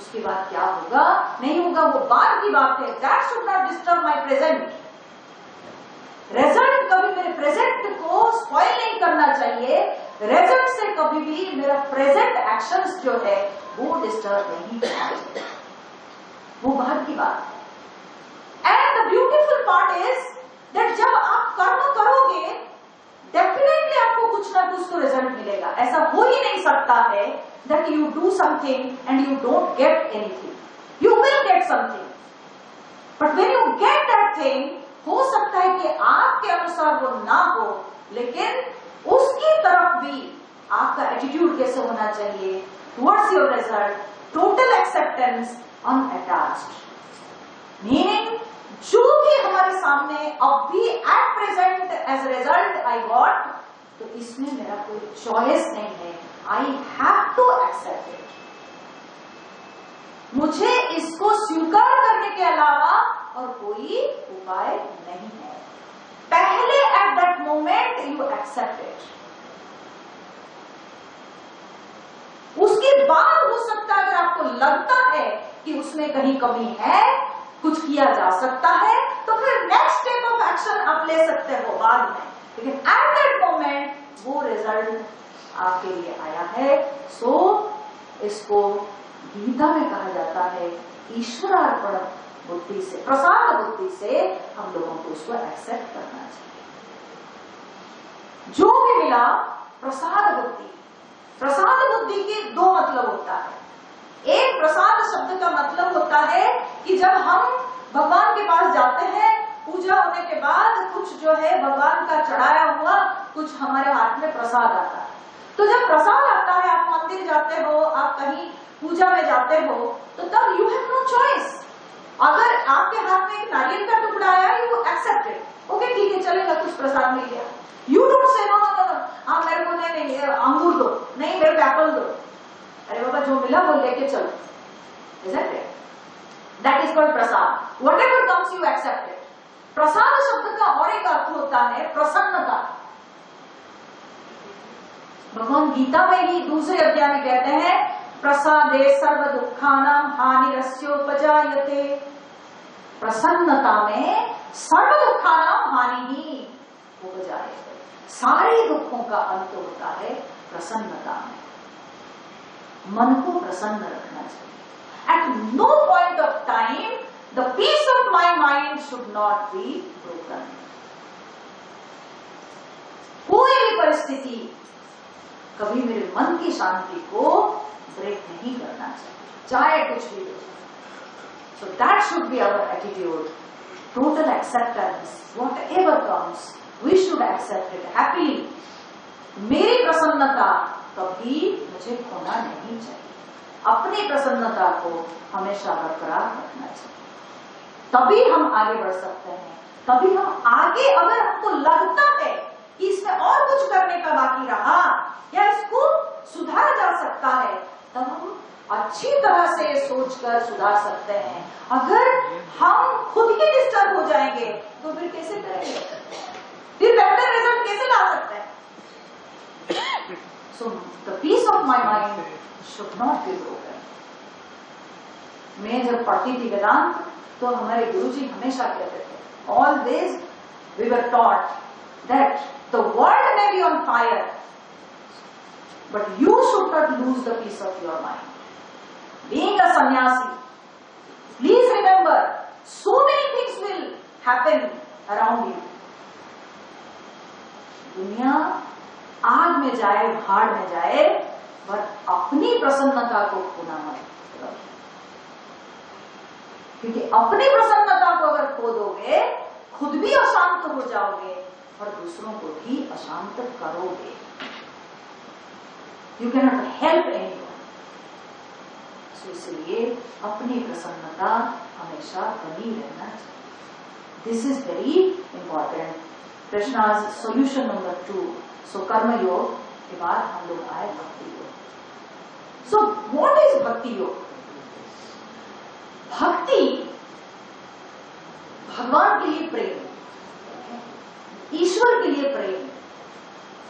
उसके बाद क्या होगा नहीं होगा वो बाद की बात है। That should not disturb my present। Result कभी मेरे प्रेजेंट को स्पॉइल नहीं करना चाहिए, रिजल्ट से कभी भी मेरा प्रेजेंट एक्शंस जो है वो डिस्टर्ब नहीं करना चाहिए, वो बाहर की बात है। And the beautiful part is that जब आप कर्म करोगे डेफिनेटली आपको कुछ ना कुछ तो रिजल्ट मिलेगा। ऐसा हो ही नहीं सकता है that you do something and you don't get anything, you will get something, but when you get that thing हो सकता है कि आपके अनुसार वो ना हो, लेकिन उसकी तरफ भी आपका एटीट्यूड कैसे होना चाहिए towards your result, total acceptance, unattached. Meaning जो भी हमारे सामने अब भी at present as result I got, तो इसमें मेरा कोई चॉइस नहीं है, I have to accept it. मुझे इसको स्वीकार करने के अलावा और कोई उपाय नहीं है। पहले at that moment you accept it, उसके बाद हो सकता है अगर आपको लगता है कि उसमें कहीं कमी है, कुछ किया जा सकता है, तो फिर नेक्स्ट स्टेप ऑफ एक्शन आप ले सकते हो बाद में, लेकिन एट दैट मोमेंट वो रिजल्ट आपके लिए आया है। सो इसको गीता में कहा जाता है ईश्वरार्पण बुद्धि से, प्रसाद बुद्धि से हम लोगों को उसको एक्सेप्ट करना चाहिए। जो भी मिला प्रसाद बुद्धि। प्रसाद बुद्धि के दो मतलब होता है। एक प्रसाद शब्द का मतलब होता है कि जब हम भगवान के पास जाते हैं, पूजा होने के बाद कुछ जो है भगवान का चढ़ाया हुआ कुछ हमारे हाथ में प्रसाद आता है, तो जब प्रसाद आता है, आप मंदिर जाते हो, आप कहीं पूजा में जाते हो, तो तब यू हैव नो चॉइस। अगर आपके हाथ में एक नारियल का टुकड़ा आया, यू एक्सेप्ट इट, ओके ठीक है चलेगा, कुछ प्रसाद मिल गया। You don't say no no no, आप मेरे को नहीं अंगूर दो, नहीं मेरे को एप्पल दो। अरे बाबा जो मिला वो लेके चलो, isn't it? That is called Prasad. Whatever comes you accept it। प्रसाद शब्द का और एक अर्थ होता है प्रसन्नता। भगवान गीता में ही दूसरे अध्याय में कहते हैं प्रसादे सर्व दुखानां हानिरस्योपजायते। प्रसन्नता में सर्व दुखानां हानि ही उपजायते, सारे दुखों का अंत होता है प्रसन्नता में। मन को प्रसन्न रखना चाहिए। At no point of time the peace of my mind should not be broken। कोई भी परिस्थिति कभी मेरे मन की शांति को ब्रेक नहीं करना चाहिए, चाहे कुछ भी हो। So that should be our attitude, total acceptance, whatever comes we should accept it happily। मेरी प्रसन्नता कभी मुझे खोना नहीं चाहिए, अपनी प्रसन्नता को हमेशा बरकरार रखना चाहिए, तभी हम आगे बढ़ सकते हैं। तभी हम आगे, अगर हमको लगता है कि इसमें और कुछ करने का बाकी रहा या इसको सुधारा जा सकता है, तब हम अच्छी तरह से सोचकर सुधार सकते हैं। अगर हम खुद ही डिस्टर्ब हो जाएंगे तो फिर कैसे करेंगे, फिर बेहतर रिजल्ट कैसे ला सकते हैं। So the peace of my mind should not be broken। मैं जब पढ़ती थी वेदांत तो हमारे गुरुजी हमेशा कहते थे, always we were taught that the world may be on fire but you should not lose the peace of your mind। Being a sannyasi, please remember so many things will happen around you। दुनिया आग में जाए, भाड़ में जाए, पर अपनी प्रसन्नता को खोना मत, क्योंकि अपनी प्रसन्नता को अगर खो दोगे खुद भी अशांत हो जाओगे और दूसरों को भी अशांत करोगे। You can not help anyone. So इसलिए अपनी प्रसन्नता हमेशा बनी रहना चाहिए। This is very important. Krishna's solution number 2। So कर्म योग के बाद हम लोग आए भक्ति योग। सो व्हाट इज भक्ति योग? भक्ति भगवान के लिए प्रेम, ईश्वर के लिए प्रेम।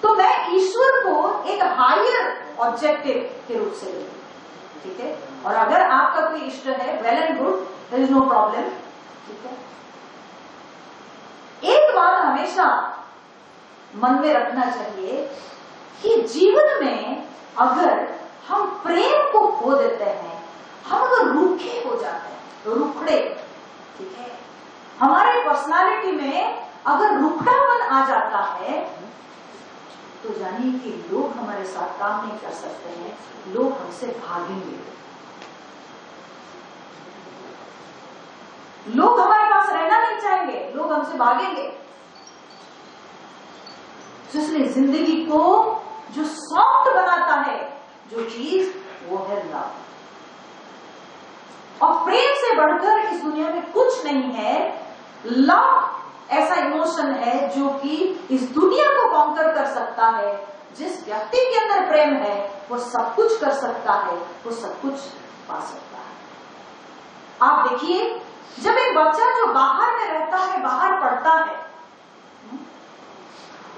तो मैं ईश्वर को एक हायर ऑब्जेक्टिव के रूप से लेती हूं, ठीक है। और अगर आपका कोई इष्ट है, well and good, there is no problem, ठीक है। एक बात हमेशा मन में रखना चाहिए कि जीवन में अगर हम प्रेम को खो देते हैं, हम अगर रूखे हो जाते हैं, रुखड़े, ठीक है, हमारे पर्सनालिटी में अगर रुखड़ापन आ जाता है तो जानिए कि लोग हमारे साथ काम नहीं कर सकते हैं, लोग हमसे भागेंगे, लोग हमारे पास रहना नहीं चाहेंगे, लोग हमसे भागेंगे। इसलिए जिंदगी को जो सॉफ्ट बनाता है जो चीज, वो है लव। और प्रेम से बढ़कर इस दुनिया में कुछ नहीं है। लव ऐसा इमोशन है जो कि इस दुनिया को कॉन्कर कर सकता है। जिस व्यक्ति के अंदर प्रेम है वो सब कुछ कर सकता है, वो सब कुछ पा सकता है। आप देखिए, जब एक बच्चा जो बाहर में रहता है, बाहर पढ़ता है,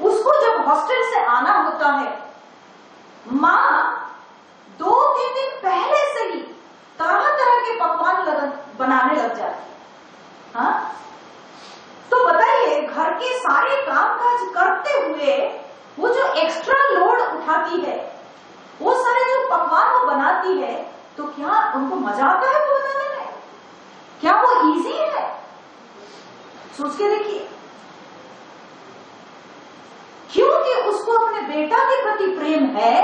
उसको जब हॉस्टल से आना होता है, माँ 2-3 दिन पहले से ही तरह तरह के पकवान बनाने लग जाती है। हाँ? तो बताइए, घर के सारे कामकाज करते हुए वो जो एक्स्ट्रा लोड उठाती है, वो सारे जो पकवान वो बनाती है, तो क्या उनको मजा आता है वो बनाने में? क्या वो इजी है? सोच के देखिए। क्योंकि उसको अपने बेटा के प्रति प्रेम है,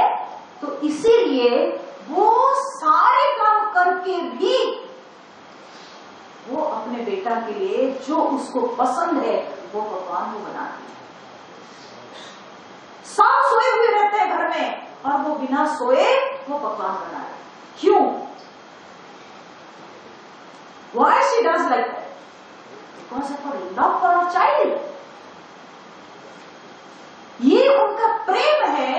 तो इसीलिए वो सारे काम करके भी वो अपने बेटा के लिए जो उसको पसंद है वो पकवान वो बनाती है। सब सोए हुए रहते हैं घर में, और वो बिना सोए वो पकवान बनाए। क्यों? Why she does like that? Because of her love for her child. ये उनका प्रेम है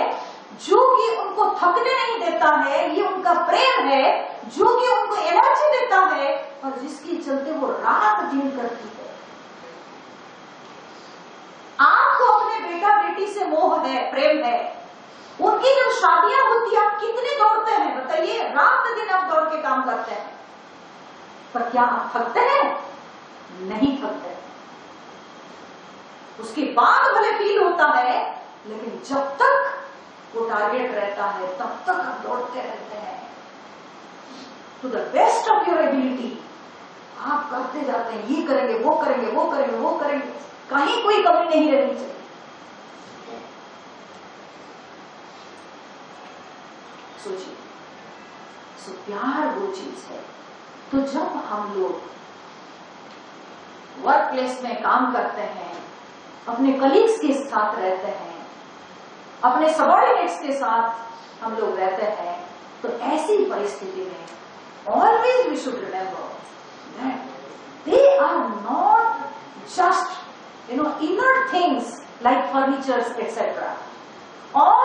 जो कि उनको थकने नहीं देता है, ये उनका प्रेम है जो कि उनको एनर्जी देता है और जिसके चलते वो रात दिन करती है। आपको अपने बेटा बेटी से मोह है, प्रेम है। उनकी जब शादियां होती है आप कितने दौड़ते हैं बताइए, रात दिन आप दौड़ के काम करते हैं, पर क्या आप थकते हैं? नहीं थकते। उसके बाद भले फील होता है, लेकिन जब तक वो टारगेट रहता है तब तक आप दौड़ते रहते हैं to the best of your ability. आप करते जाते हैं, ये करेंगे, वो करेंगे, वो करेंगे, वो करेंगे, कहीं कोई कमी नहीं रहनी चाहिए। सोचिए, सो प्यार वो चीज है। तो जब हम लोग वर्क प्लेस में काम करते हैं, अपने कलीग्स के साथ रहते हैं, अपने सबॉर्डिनेट्स के साथ हम लोग रहते हैं, तो ऐसी परिस्थिति में always we should remember that they are not just inner things like furnitures etc. or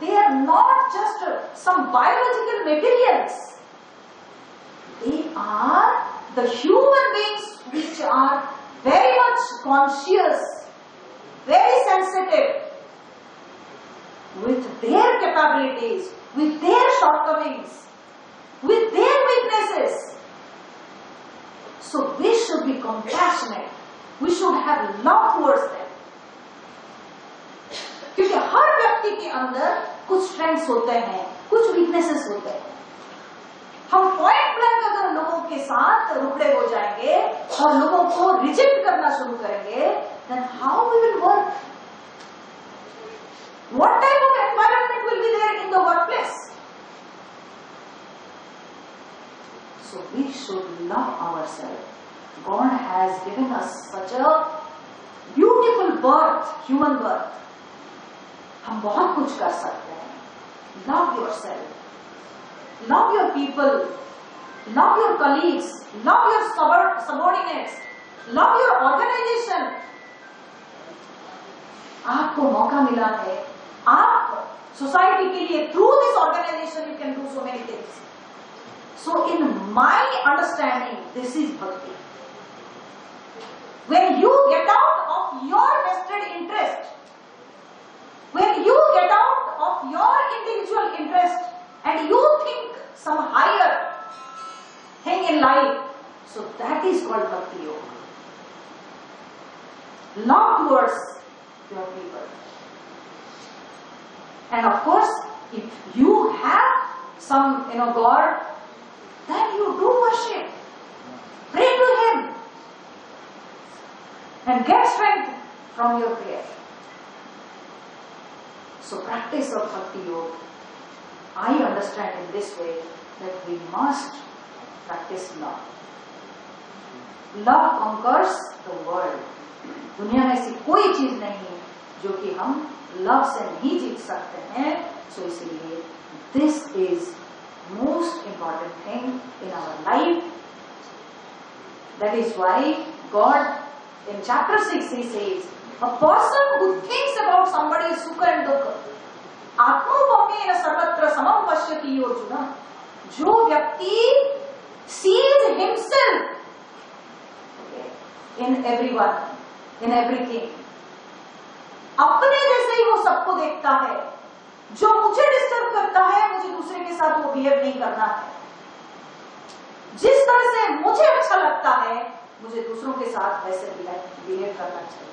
they are not just some biological materials. They are the human beings which are very much conscious, very sensitive, with their capabilities, with their shortcomings, with their weaknesses. So we should be compassionate. We should have love towards them. क्योंकि हर व्यक्ति के अंदर कुछ strengths होते हैं, कुछ weaknesses होते हैं। हम पॉइंट ब्लैंक अगर लोगों के साथ रुखड़े हो जाएंगे और लोगों को रिजेक्ट करना शुरू करेंगे, then how we will work? What type of environment will be there in the workplace? So we should love ourselves. God has given us such a beautiful birth, human birth. हम बहुत कुछ कर सकते हैं. Love yourself. Love your people. Love your colleagues. Love your subordinates. Love your organization. आपको मौका मिला है, आप सोसाइटी के लिए through this organization you can do so many things. So in my understanding, this is bhakti. When you get out of your vested interest, when you get out of your individual interest and you think some higher thing in life, so that is called bhakti yoga. Love towards your people. And of course, if you have some, God, then you do worship. Pray to Him. And get strength from your prayer. So practice of Bhakti Yoga, I understand in this way that we must practice love. Love conquers the world. दुनिया में ऐसी कोई चीज नहीं जो कि हम love से नहीं जीत सकते हैं. So इसलिए this is most important thing in our life. That is why God in chapter 6 he says, a person who thinks about somebody's sukha and dukha, atmopamena sarvatra samam pashyati Arjuna. जो व्यक्ति sees himself in everyone, in everything, अपने जैसे ही वो सबको देखता है. जो मुझे डिस्टर्ब करता है, मुझे दूसरे के साथ वो बिहेव नहीं करना है. जिस तरह से मुझे अच्छा लगता है, मुझे दूसरों के साथ वैसे बिहेव करना चाहिए.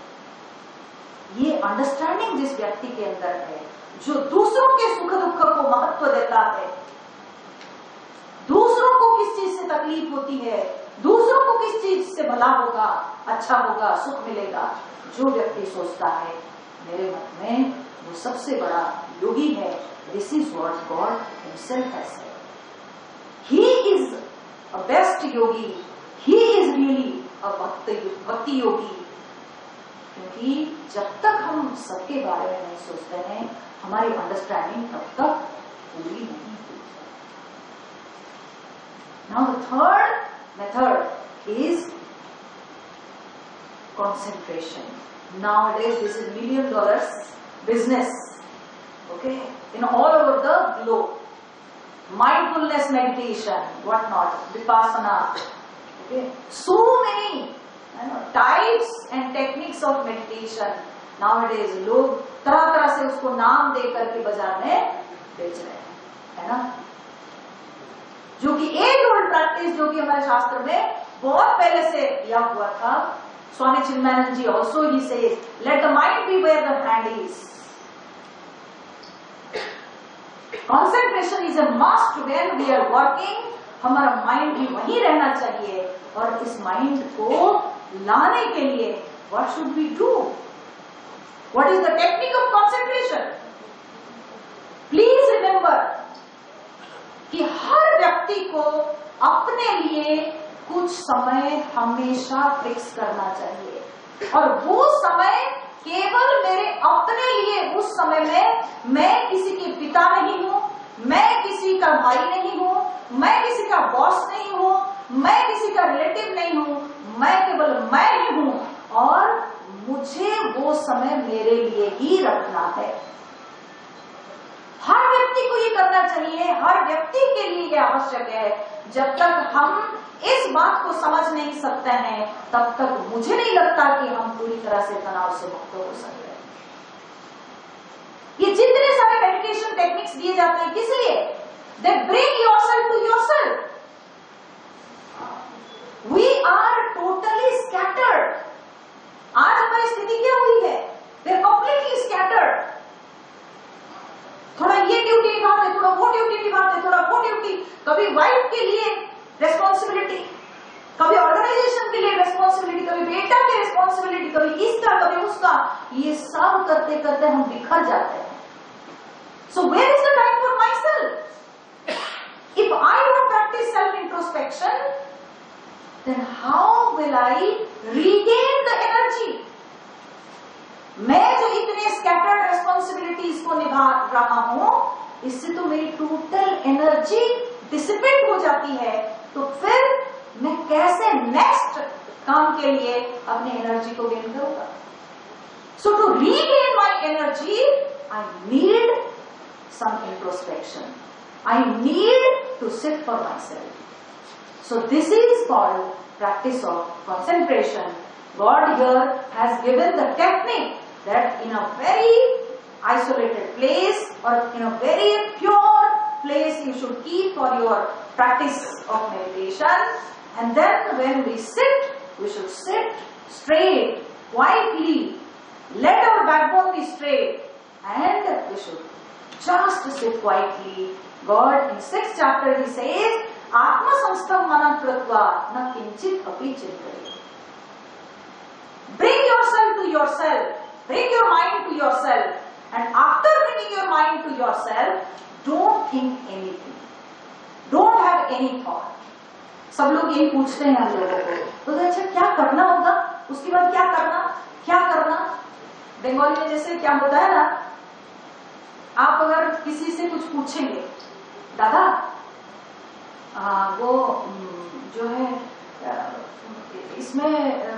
ये अंडरस्टैंडिंग जिस व्यक्ति के अंदर है, जो दूसरों के सुख दुख को महत्व देता है, दूसरों को किस चीज से तकलीफ होती है, दूसरों को किस चीज से भला होगा, अच्छा होगा, सुख मिलेगा, जो व्यक्ति सोचता है मेरे मत में वो सबसे बड़ा योगी है. This is what God himself has said. He is a best Yogi. He is really अ भक्ति योगी. क्योंकि जब तक हम सबके बारे में नहीं सोचते हैं, हमारी अंडरस्टैंडिंग तब तक पूरी नहीं हुई। Now the third method is concentration. Nowadays this is $1 million business, okay, in all over the globe. Mindfulness meditation, what not, vipassana, okay, so many types and techniques of meditation nowadays लोग तरह तरह से उसको नाम दे करके बाजार में बेच रहे हैं, है ना, जो कि एक ओल्ड प्रैक्टिस जो कि हमारे शास्त्र में बहुत पहले से दिया हुआ था। Swami Chinmayanand ji also he says, let the mind be where the hand is. Concentration is a must when we are working. हमारा माइंड भी वहीं रहना चाहिए, और इस माइंड को लाने के लिए what should we do? What is the technique of concentration? Please remember कि हर व्यक्ति को अपने लिए कुछ समय हमेशा फिक्स करना चाहिए, और वो समय केवल मेरे अपने लिए, उस समय में मैं किसी के पिता नहीं हूँ, मैं किसी का भाई नहीं हूँ, मैं किसी का बॉस नहीं हूँ, मैं किसी का रिलेटिव नहीं हूँ, मैं केवल मैं ही हूँ, और मुझे वो समय मेरे लिए ही रखना है। हर व्यक्ति को ये करना चाहिए, हर व्यक्ति के लिए ये आवश्यक है। जब तक हम इस बात को समझ नहीं सकते हैं, तब तक मुझे नहीं लगता कि हम पूरी तरह से तनाव से मुक्त हो सकते हैं। ये जितने सारे मेडिटेशन टेक्निक्स दिए जाते हैं, किस लिए? They bring yourself to yourself. We are totally scattered. आज हमारी स्थिति क्या हुई है? We are completely scattered. थोड़ा ये ड्यूटी निभाते, थोड़ा वो ड्यूटी निभाते, थोड़ा वो ड्यूटी, कभी वाइफ के लिए रेस्पॉन्सिबिलिटी, कभी ऑर्गेनाइजेशन के लिए रेस्पॉन्सिबिलिटी, कभी बेटा की रेस्पॉन्सिबिलिटी, कभी इसका कभी उसका, ये सब करते करते हम बिखर जाते हैं। So where is the time for myself? If I don't practise self introspection, then how will I regain the energy? मैं जो इतने स्कैटर्ड रेस्पॉन्सिबिलिटीज को निभा रहा हूं, इससे तो मेरी टोटल एनर्जी डिसिपेट हो जाती है, तो फिर मैं कैसे नेक्स्ट काम के लिए अपनी एनर्जी को गेन करूंगा? So to regain my energy I need some introspection, I need to sit for myself. So this is called practice of concentration. God here has given the technique that in a very isolated place or in a very pure place you should keep for your practice of meditation, and then when we sit, we should sit straight, quietly, let our backbone be straight, and we should just sit quietly. God in 6th chapter he says, आत्म संस्थम मनन कृत्वा न किंचित अपि चिंतये। Bring yourself to yourself, bring your mind to yourself, and after bringing your mind to yourself, don't think anything, don't have any thought. सब लोग यही पूछते हैं हम लोगों को, तो अच्छा क्या करना होगा, उसके बाद क्या करना, क्या करना? बंगाली में जैसे क्या होता है ना, आप अगर किसी से कुछ पूछेंगे, दादा वो जो है इसमें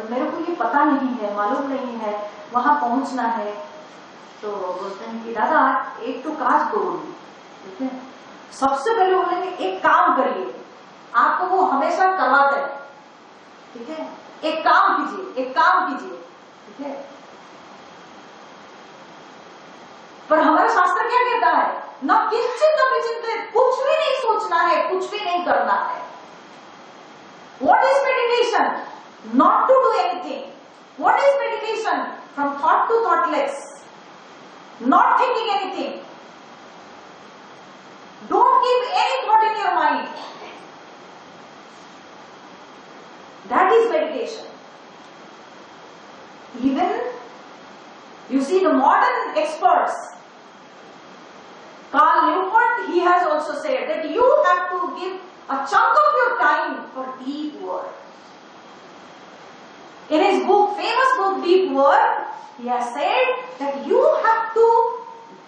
मेरे को ये पता नहीं है, मालूम नहीं है, वहां पहुंचना है, तो बोलते हैं कि दादा एक तो काज करोगी, ठीक है, सबसे पहले बोलेंगे एक काम करिए, आपको वो हमेशा करवाते हैं, ठीक है, एक काम कीजिए, एक काम कीजिए, ठीक है। पर हमारा शास्त्र क्या कहता है? न किंचित अपि चिंतित, कुछ भी नहीं सोचना है, कुछ भी नहीं करना है। What is meditation? Not to do anything. What is meditation? From thought to thoughtless, not thinking anything. Don't keep any thought in your mind. That is meditation. Even you see the modern experts, Carl Newport, he has also said that you have to give a chunk of your time for deep work. In his book, famous book Deep Work, he has said that you have to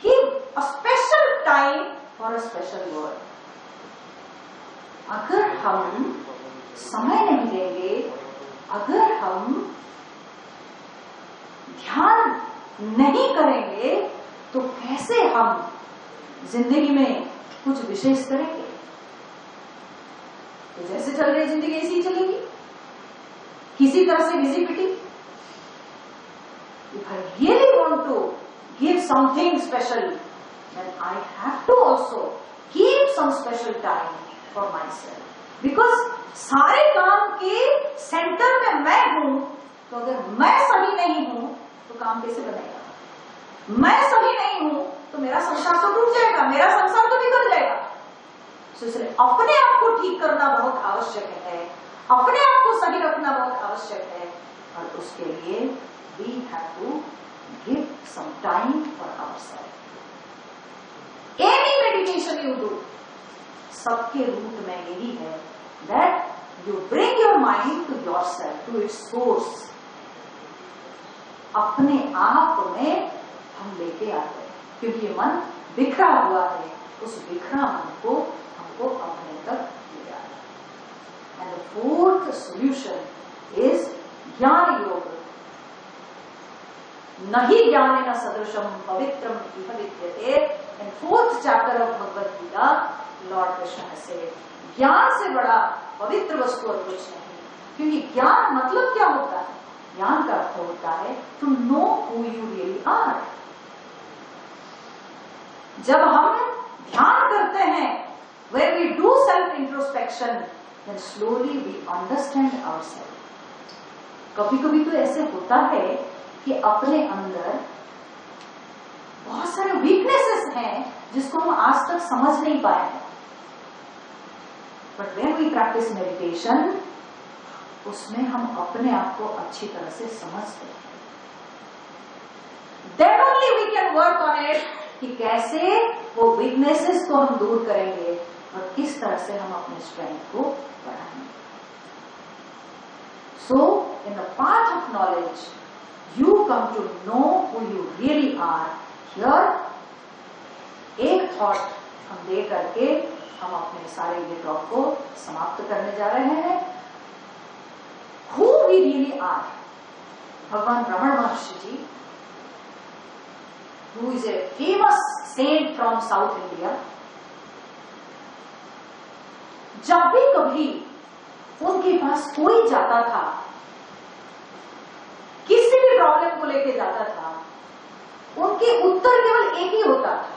Give a special time for a special word. अगर हम समय नहीं देंगे, अगर हम ध्यान नहीं करेंगे, तो कैसे हम जिंदगी में कुछ विशेष करेंगे? तो जैसे चल रही जिंदगी ऐसी ही चलेगी, किसी तरह से घिसी पिटी. If I really want to give something special, then I have to also keep some special time for myself. Because सारे काम के सेंटर में मैं हूं, तो अगर मैं सही नहीं हूं तो काम कैसे बनेगा? मैं सही नहीं हूं तो मेरा संसार तो टूट जाएगा, मेरा संसार तो बिगड़ जाएगा. तो इसलिए अपने आप को ठीक करना बहुत आवश्यक है, अपने आप को सही रखना बहुत आवश्यक है, और उसके लिए we have to give some time for ourselves. Any meditation you do, सबके रूट में यही है that you bring your mind to yourself, to its source. अपने आप में हम लेके आते हैं, क्योंकि ये मन बिखरा हुआ है, उस बिखरा मन को हमको अपने तक ले आना. And the fourth solution is ज्ञान योग. नहीं ज्ञानेन सदृशम पवित्रम इह विद्यते. In fourth chapter of Bhagavad Gita, Lord Krishna has said, ज्ञान से बड़ा पवित्र वस्तु और कुछ नहीं. क्योंकि ज्ञान मतलब क्या होता है? ज्ञान का अर्थ होता है to know who you really are. जब हम ध्यान करते हैं, when we do self introspection, then slowly we understand ourselves. कभी कभी तो ऐसे होता है कि अपने अंदर बहुत सारे वीकनेसेस हैं जिसको हम आज तक समझ नहीं पाए हैं. But when we practise meditation, उसमें हम अपने आप को अच्छी तरह से समझते हैं. Then only we can work on it, कि कैसे वो वीकनेसेस को हम दूर करेंगे और किस तरह से हम अपने स्ट्रेंथ को बढ़ाएंगे. So, in the path of knowledge, you come to know who you really are. Here, एक thought हम दे करके हम अपने सारे ये टॉक को समाप्त करने जा रहे हैं. Who we really are. भगवान रमण महर्षि जी, who is a famous saint from South India, जब भी कभी उनके पास कोई जाता था, किसी भी प्रॉब्लम को लेके जाता था, उनके उत्तर केवल एक ही होता था.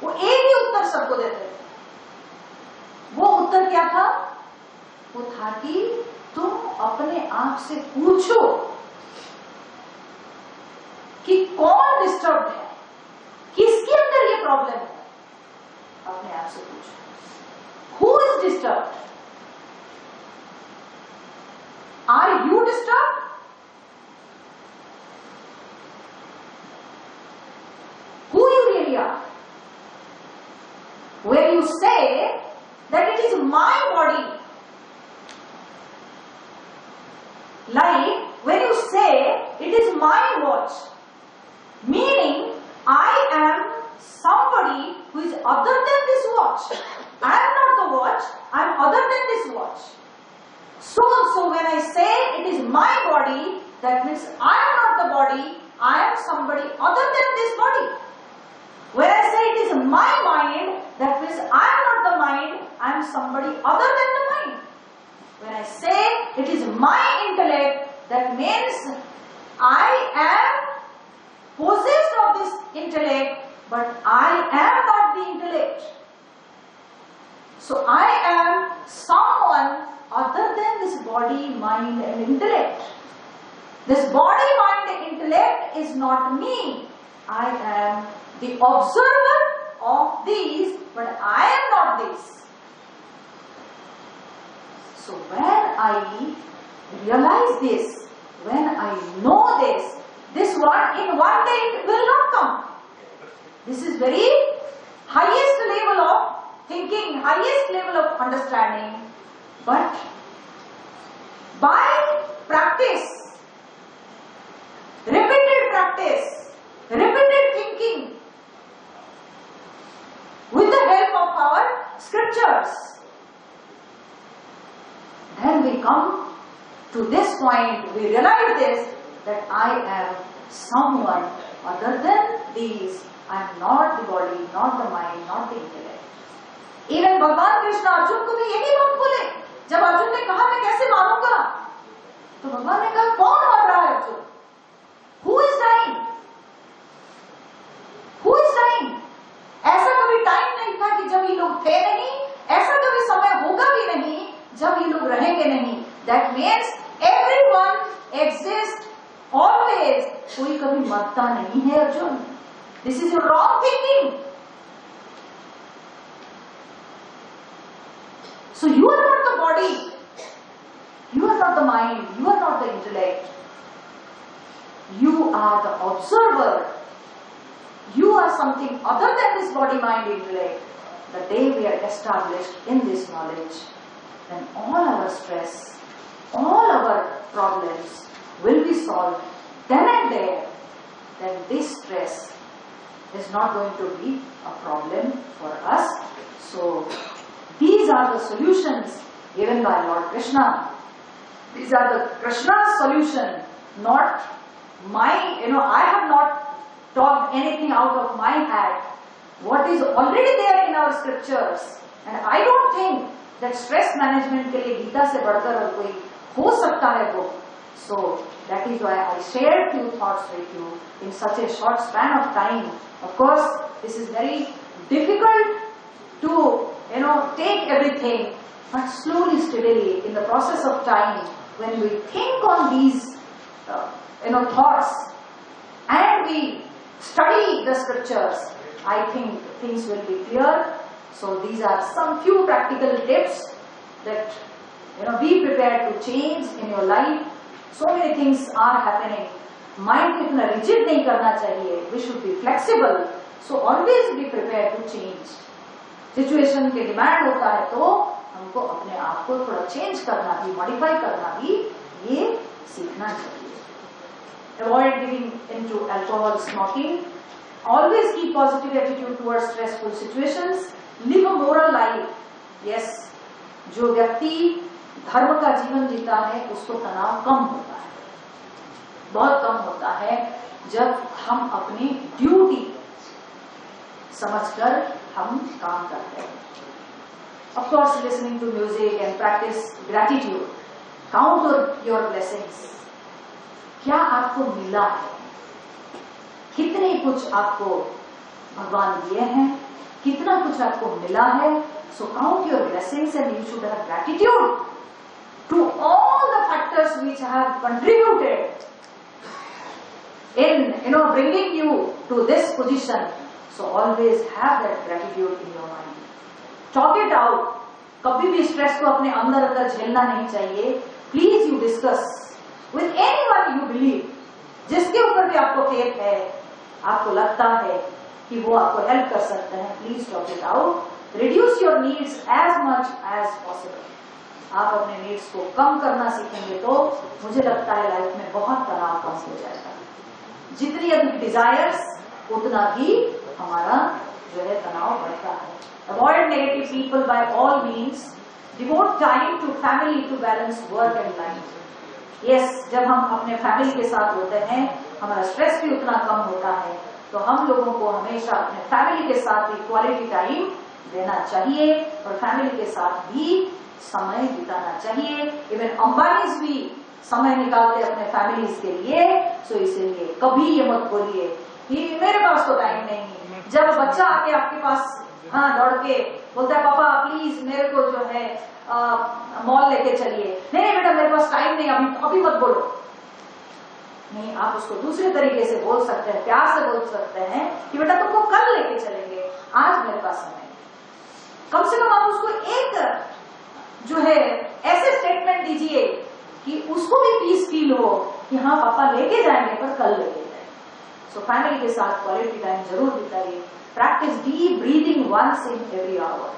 वो एक ही उत्तर सबको देते थे. वो उत्तर क्या था? वो था कि तुम अपने आप से पूछो कि कौन डिस्टर्ब है, किसके अंदर ये प्रॉब्लम है. अपने आप से पूछो, who is disturb? Are you disturbed? Who you really are? Where you say that it is my body. Like when you say it is my watch, meaning I am somebody who is other than this watch. I am not the watch, I am other than this watch. So when I say it is my body, that means I am not the body, I am somebody other than this body. When I say it is my mind, that means I am not the mind, I am somebody other than the mind. When I say it is my intellect, that means I am possessed of this intellect, but I am not the intellect. So I am someone other than this body, mind and intellect. This body, mind and intellect is not me. I am the observer of these, but I am not this. So when I realize this, when I know this one, in one day it will not come. This is very highest level of thinking, highest level of understanding. But by practice, repeated thinking, scriptures, then we come to this point, we realize this, that I am someone other than these. I am not the body, not the mind, not the intellect. Even भगवान कृष्ण अर्जुन को भी यही बात बोले। जब अर्जुन ने कहा मैं कैसे मारूंगा, तो भगवान ने कहा कौन मर रहा है Arjun? Who is dying? Who is dying? ऐसा कभी टाइम नहीं था कि जब ये लोग थे नहीं, ऐसा कभी समय होगा भी नहीं जब ये लोग रहेंगे नहीं। That means everyone exists always. कोई कभी मरता नहीं है Arjun. This is your wrong thinking. So you are not the body, you are not the mind, you are not the intellect. You are the observer. You are something other than this body, mind, intellect. The day we are established in this knowledge, then all our stress, all our problems will be solved then and there. Then this stress is not going to be a problem for us. So these are the solutions given by Lord Krishna. These are the Krishna's solution, not my, I have not talked anything out of my hat. What is already there in our scriptures, and I don't think that stress management के लिए गीता से बढ़कर और कोई हो सकता है वो. So that is why I shared few thoughts with you in such a short span of time. Of course, this is very difficult to take everything, but slowly, steadily, in the process of time, when we think on these thoughts and we study the scriptures, I think things will be clear. So these are some few practical tips that be prepared to change in your life. So many things are happening. Mind को इतना rigid नहीं करना चाहिए. We should be flexible. So always be prepared to change. Situation के demand होता है तो हमको अपने आप को थोड़ा change करना भी, modify करना भी ये सीखना चाहिए. Avoid giving into alcohol, smoking. Always keep positive attitude towards stressful situations. Live a moral life. Yes, जो व्यक्ति धर्म का जीवन जीता है उसको तनाव कम होता है, बहुत कम होता है जब हम अपनी ड्यूटी समझकर हम काम करते हैं. Of course, listening to music and practice gratitude. Count your blessings. क्या आपको मिला है, कितने कुछ आपको भगवान दिए हैं, कितना कुछ आपको मिला है. So count your blessings and you should have gratitude to all the factors which have contributed in bringing you to this position. So always have that gratitude in your mind. Talk it out. कभी भी stress को अपने अंदर झेलना नहीं चाहिए. Please you discuss with anyone you believe, जिसके ऊपर भी आपको फेथ है, आपको लगता है कि वो आपको हेल्प कर सकते हैं. Please talk it out. Reduce your needs as much as possible. आप अपने नीड्स को कम करना सीखेंगे तो मुझे लगता है लाइफ में बहुत तनाव कम हो जाएगा. जितनी अधिक डिजायर्स उतना ही हमारा तनाव बढ़ता है. Avoid negative people by all means. Devote time to family to balance work and life. Yes, जब हम अपने फैमिली के साथ होते हैं हमारा स्ट्रेस भी उतना कम होता है. तो हम लोगों को हमेशा अपने फैमिली के साथ भी क्वालिटी टाइम देना चाहिए और फैमिली के साथ भी समय बिताना चाहिए. इवन अंबानीज भी समय निकालते अपने फैमिलीज के लिए. सो इसीलिए कभी ये मत बोलिए कि मेरे पास तो टाइम नहीं है. जब बच्चा आके आपके पास दौड़ के बोलता है पापा प्लीज मेरे को जो है मॉल लेके चलिए, नहीं बेटा मेरे पास टाइम नहीं, अभी मत बोलो. नहीं, आप उसको दूसरे तरीके से बोल सकते हैं, प्यार से बोल सकते हैं कि बेटा तुमको कल लेके चलेंगे, आज मेरे पास समय. कम से कम आप उसको एक जो है ऐसे स्टेटमेंट दीजिए कि उसको भी पीस फील हो कि हाँ पापा लेके जाएंगे पर कल लेके जाएंगे. सो फैमिली के साथ क्वालिटी टाइम जरूर बिताइए. Practice deep breathing once in every hour.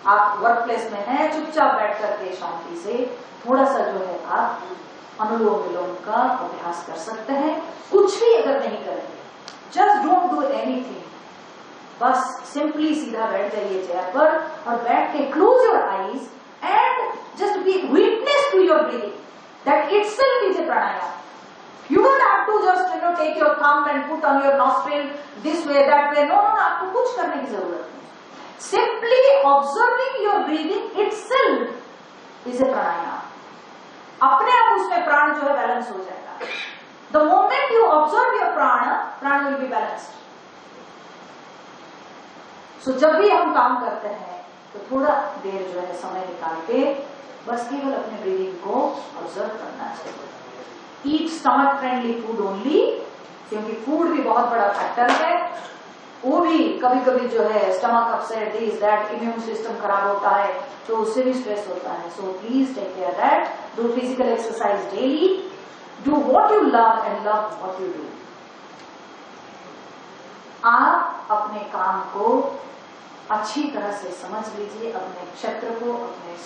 आप वर्क प्लेस में हैं, चुपचाप बैठ करके शांति से थोड़ा सा जो है आप अनुलोम विलोम का अभ्यास कर सकते हैं. कुछ भी अगर नहीं करेंगे, जस्ट डोंट डू एनीथिंग, बस सिंपली सीधा बैठ जाइए चेयर पर और बैठ के close your eyes and just be witness to your breathing. That itself is a pranayama. You don't have to just take your thumb and put on your nostril this way that way. No, आपको कुछ करने की जरूरत नहीं. Simply observing your breathing itself is a pranayama. अपने आप उसमें प्राण जो है बैलेंस हो जाएगा. The moment you observe your प्राण will be balanced. So जब भी हम काम करते हैं तो थोड़ा देर जो है समय निकाल के बस केवल अपने ब्रीदिंग को ऑब्जर्व करना चाहिए. ईट स्टमक फ्रेंडली फूड ओनली, क्योंकि फूड भी बहुत बड़ा फैक्टर है. वो भी कभी कभी जो है stomach upset, this that, immune system खराब होता है तो उससे भी स्ट्रेस होता है. So please take care that. Do physical exercise daily. Do what you love and love what you do. आप अपने काम को अच्छी तरह से समझ लीजिए, अपने क्षेत्र को, अपने.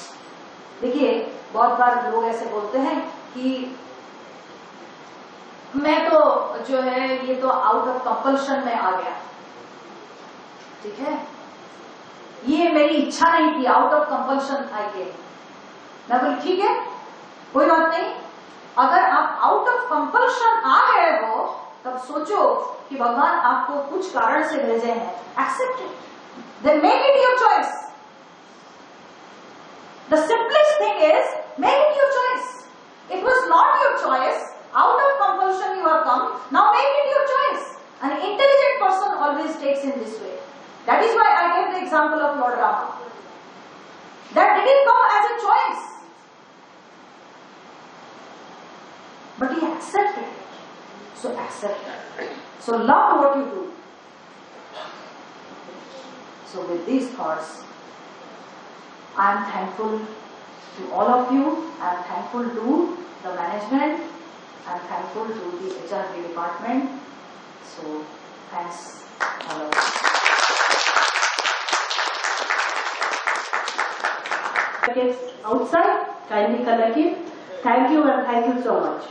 देखिए बहुत बार लोग ऐसे बोलते हैं कि मैं तो जो है ये तो आउट ऑफ कंपल्शन में आ गया. ठीक है, ये मेरी इच्छा नहीं थी, आउट ऑफ कंपल्शन आई के. मैं बोली ठीक है, कोई बात नहीं. अगर आप आउट ऑफ कंपल्शन आ गए हो तब सोचो कि भगवान आपको कुछ कारण से भेजे हैं. Accept it, then make it your choice. The simplest thing is make it your choice. It was not your choice. Out of compulsion you have come. Now make it your choice. An intelligent person always takes in this way. That is why I gave the example of Lord Rama. That didn't come as a choice, but he accepted it. So accept it. So love what you do. So with these thoughts, I am thankful to all of you. I am thankful to the management. I am thankful to the HRD department. So thanks all of you. Outside, kindly collect it. Thank you and thank you so much.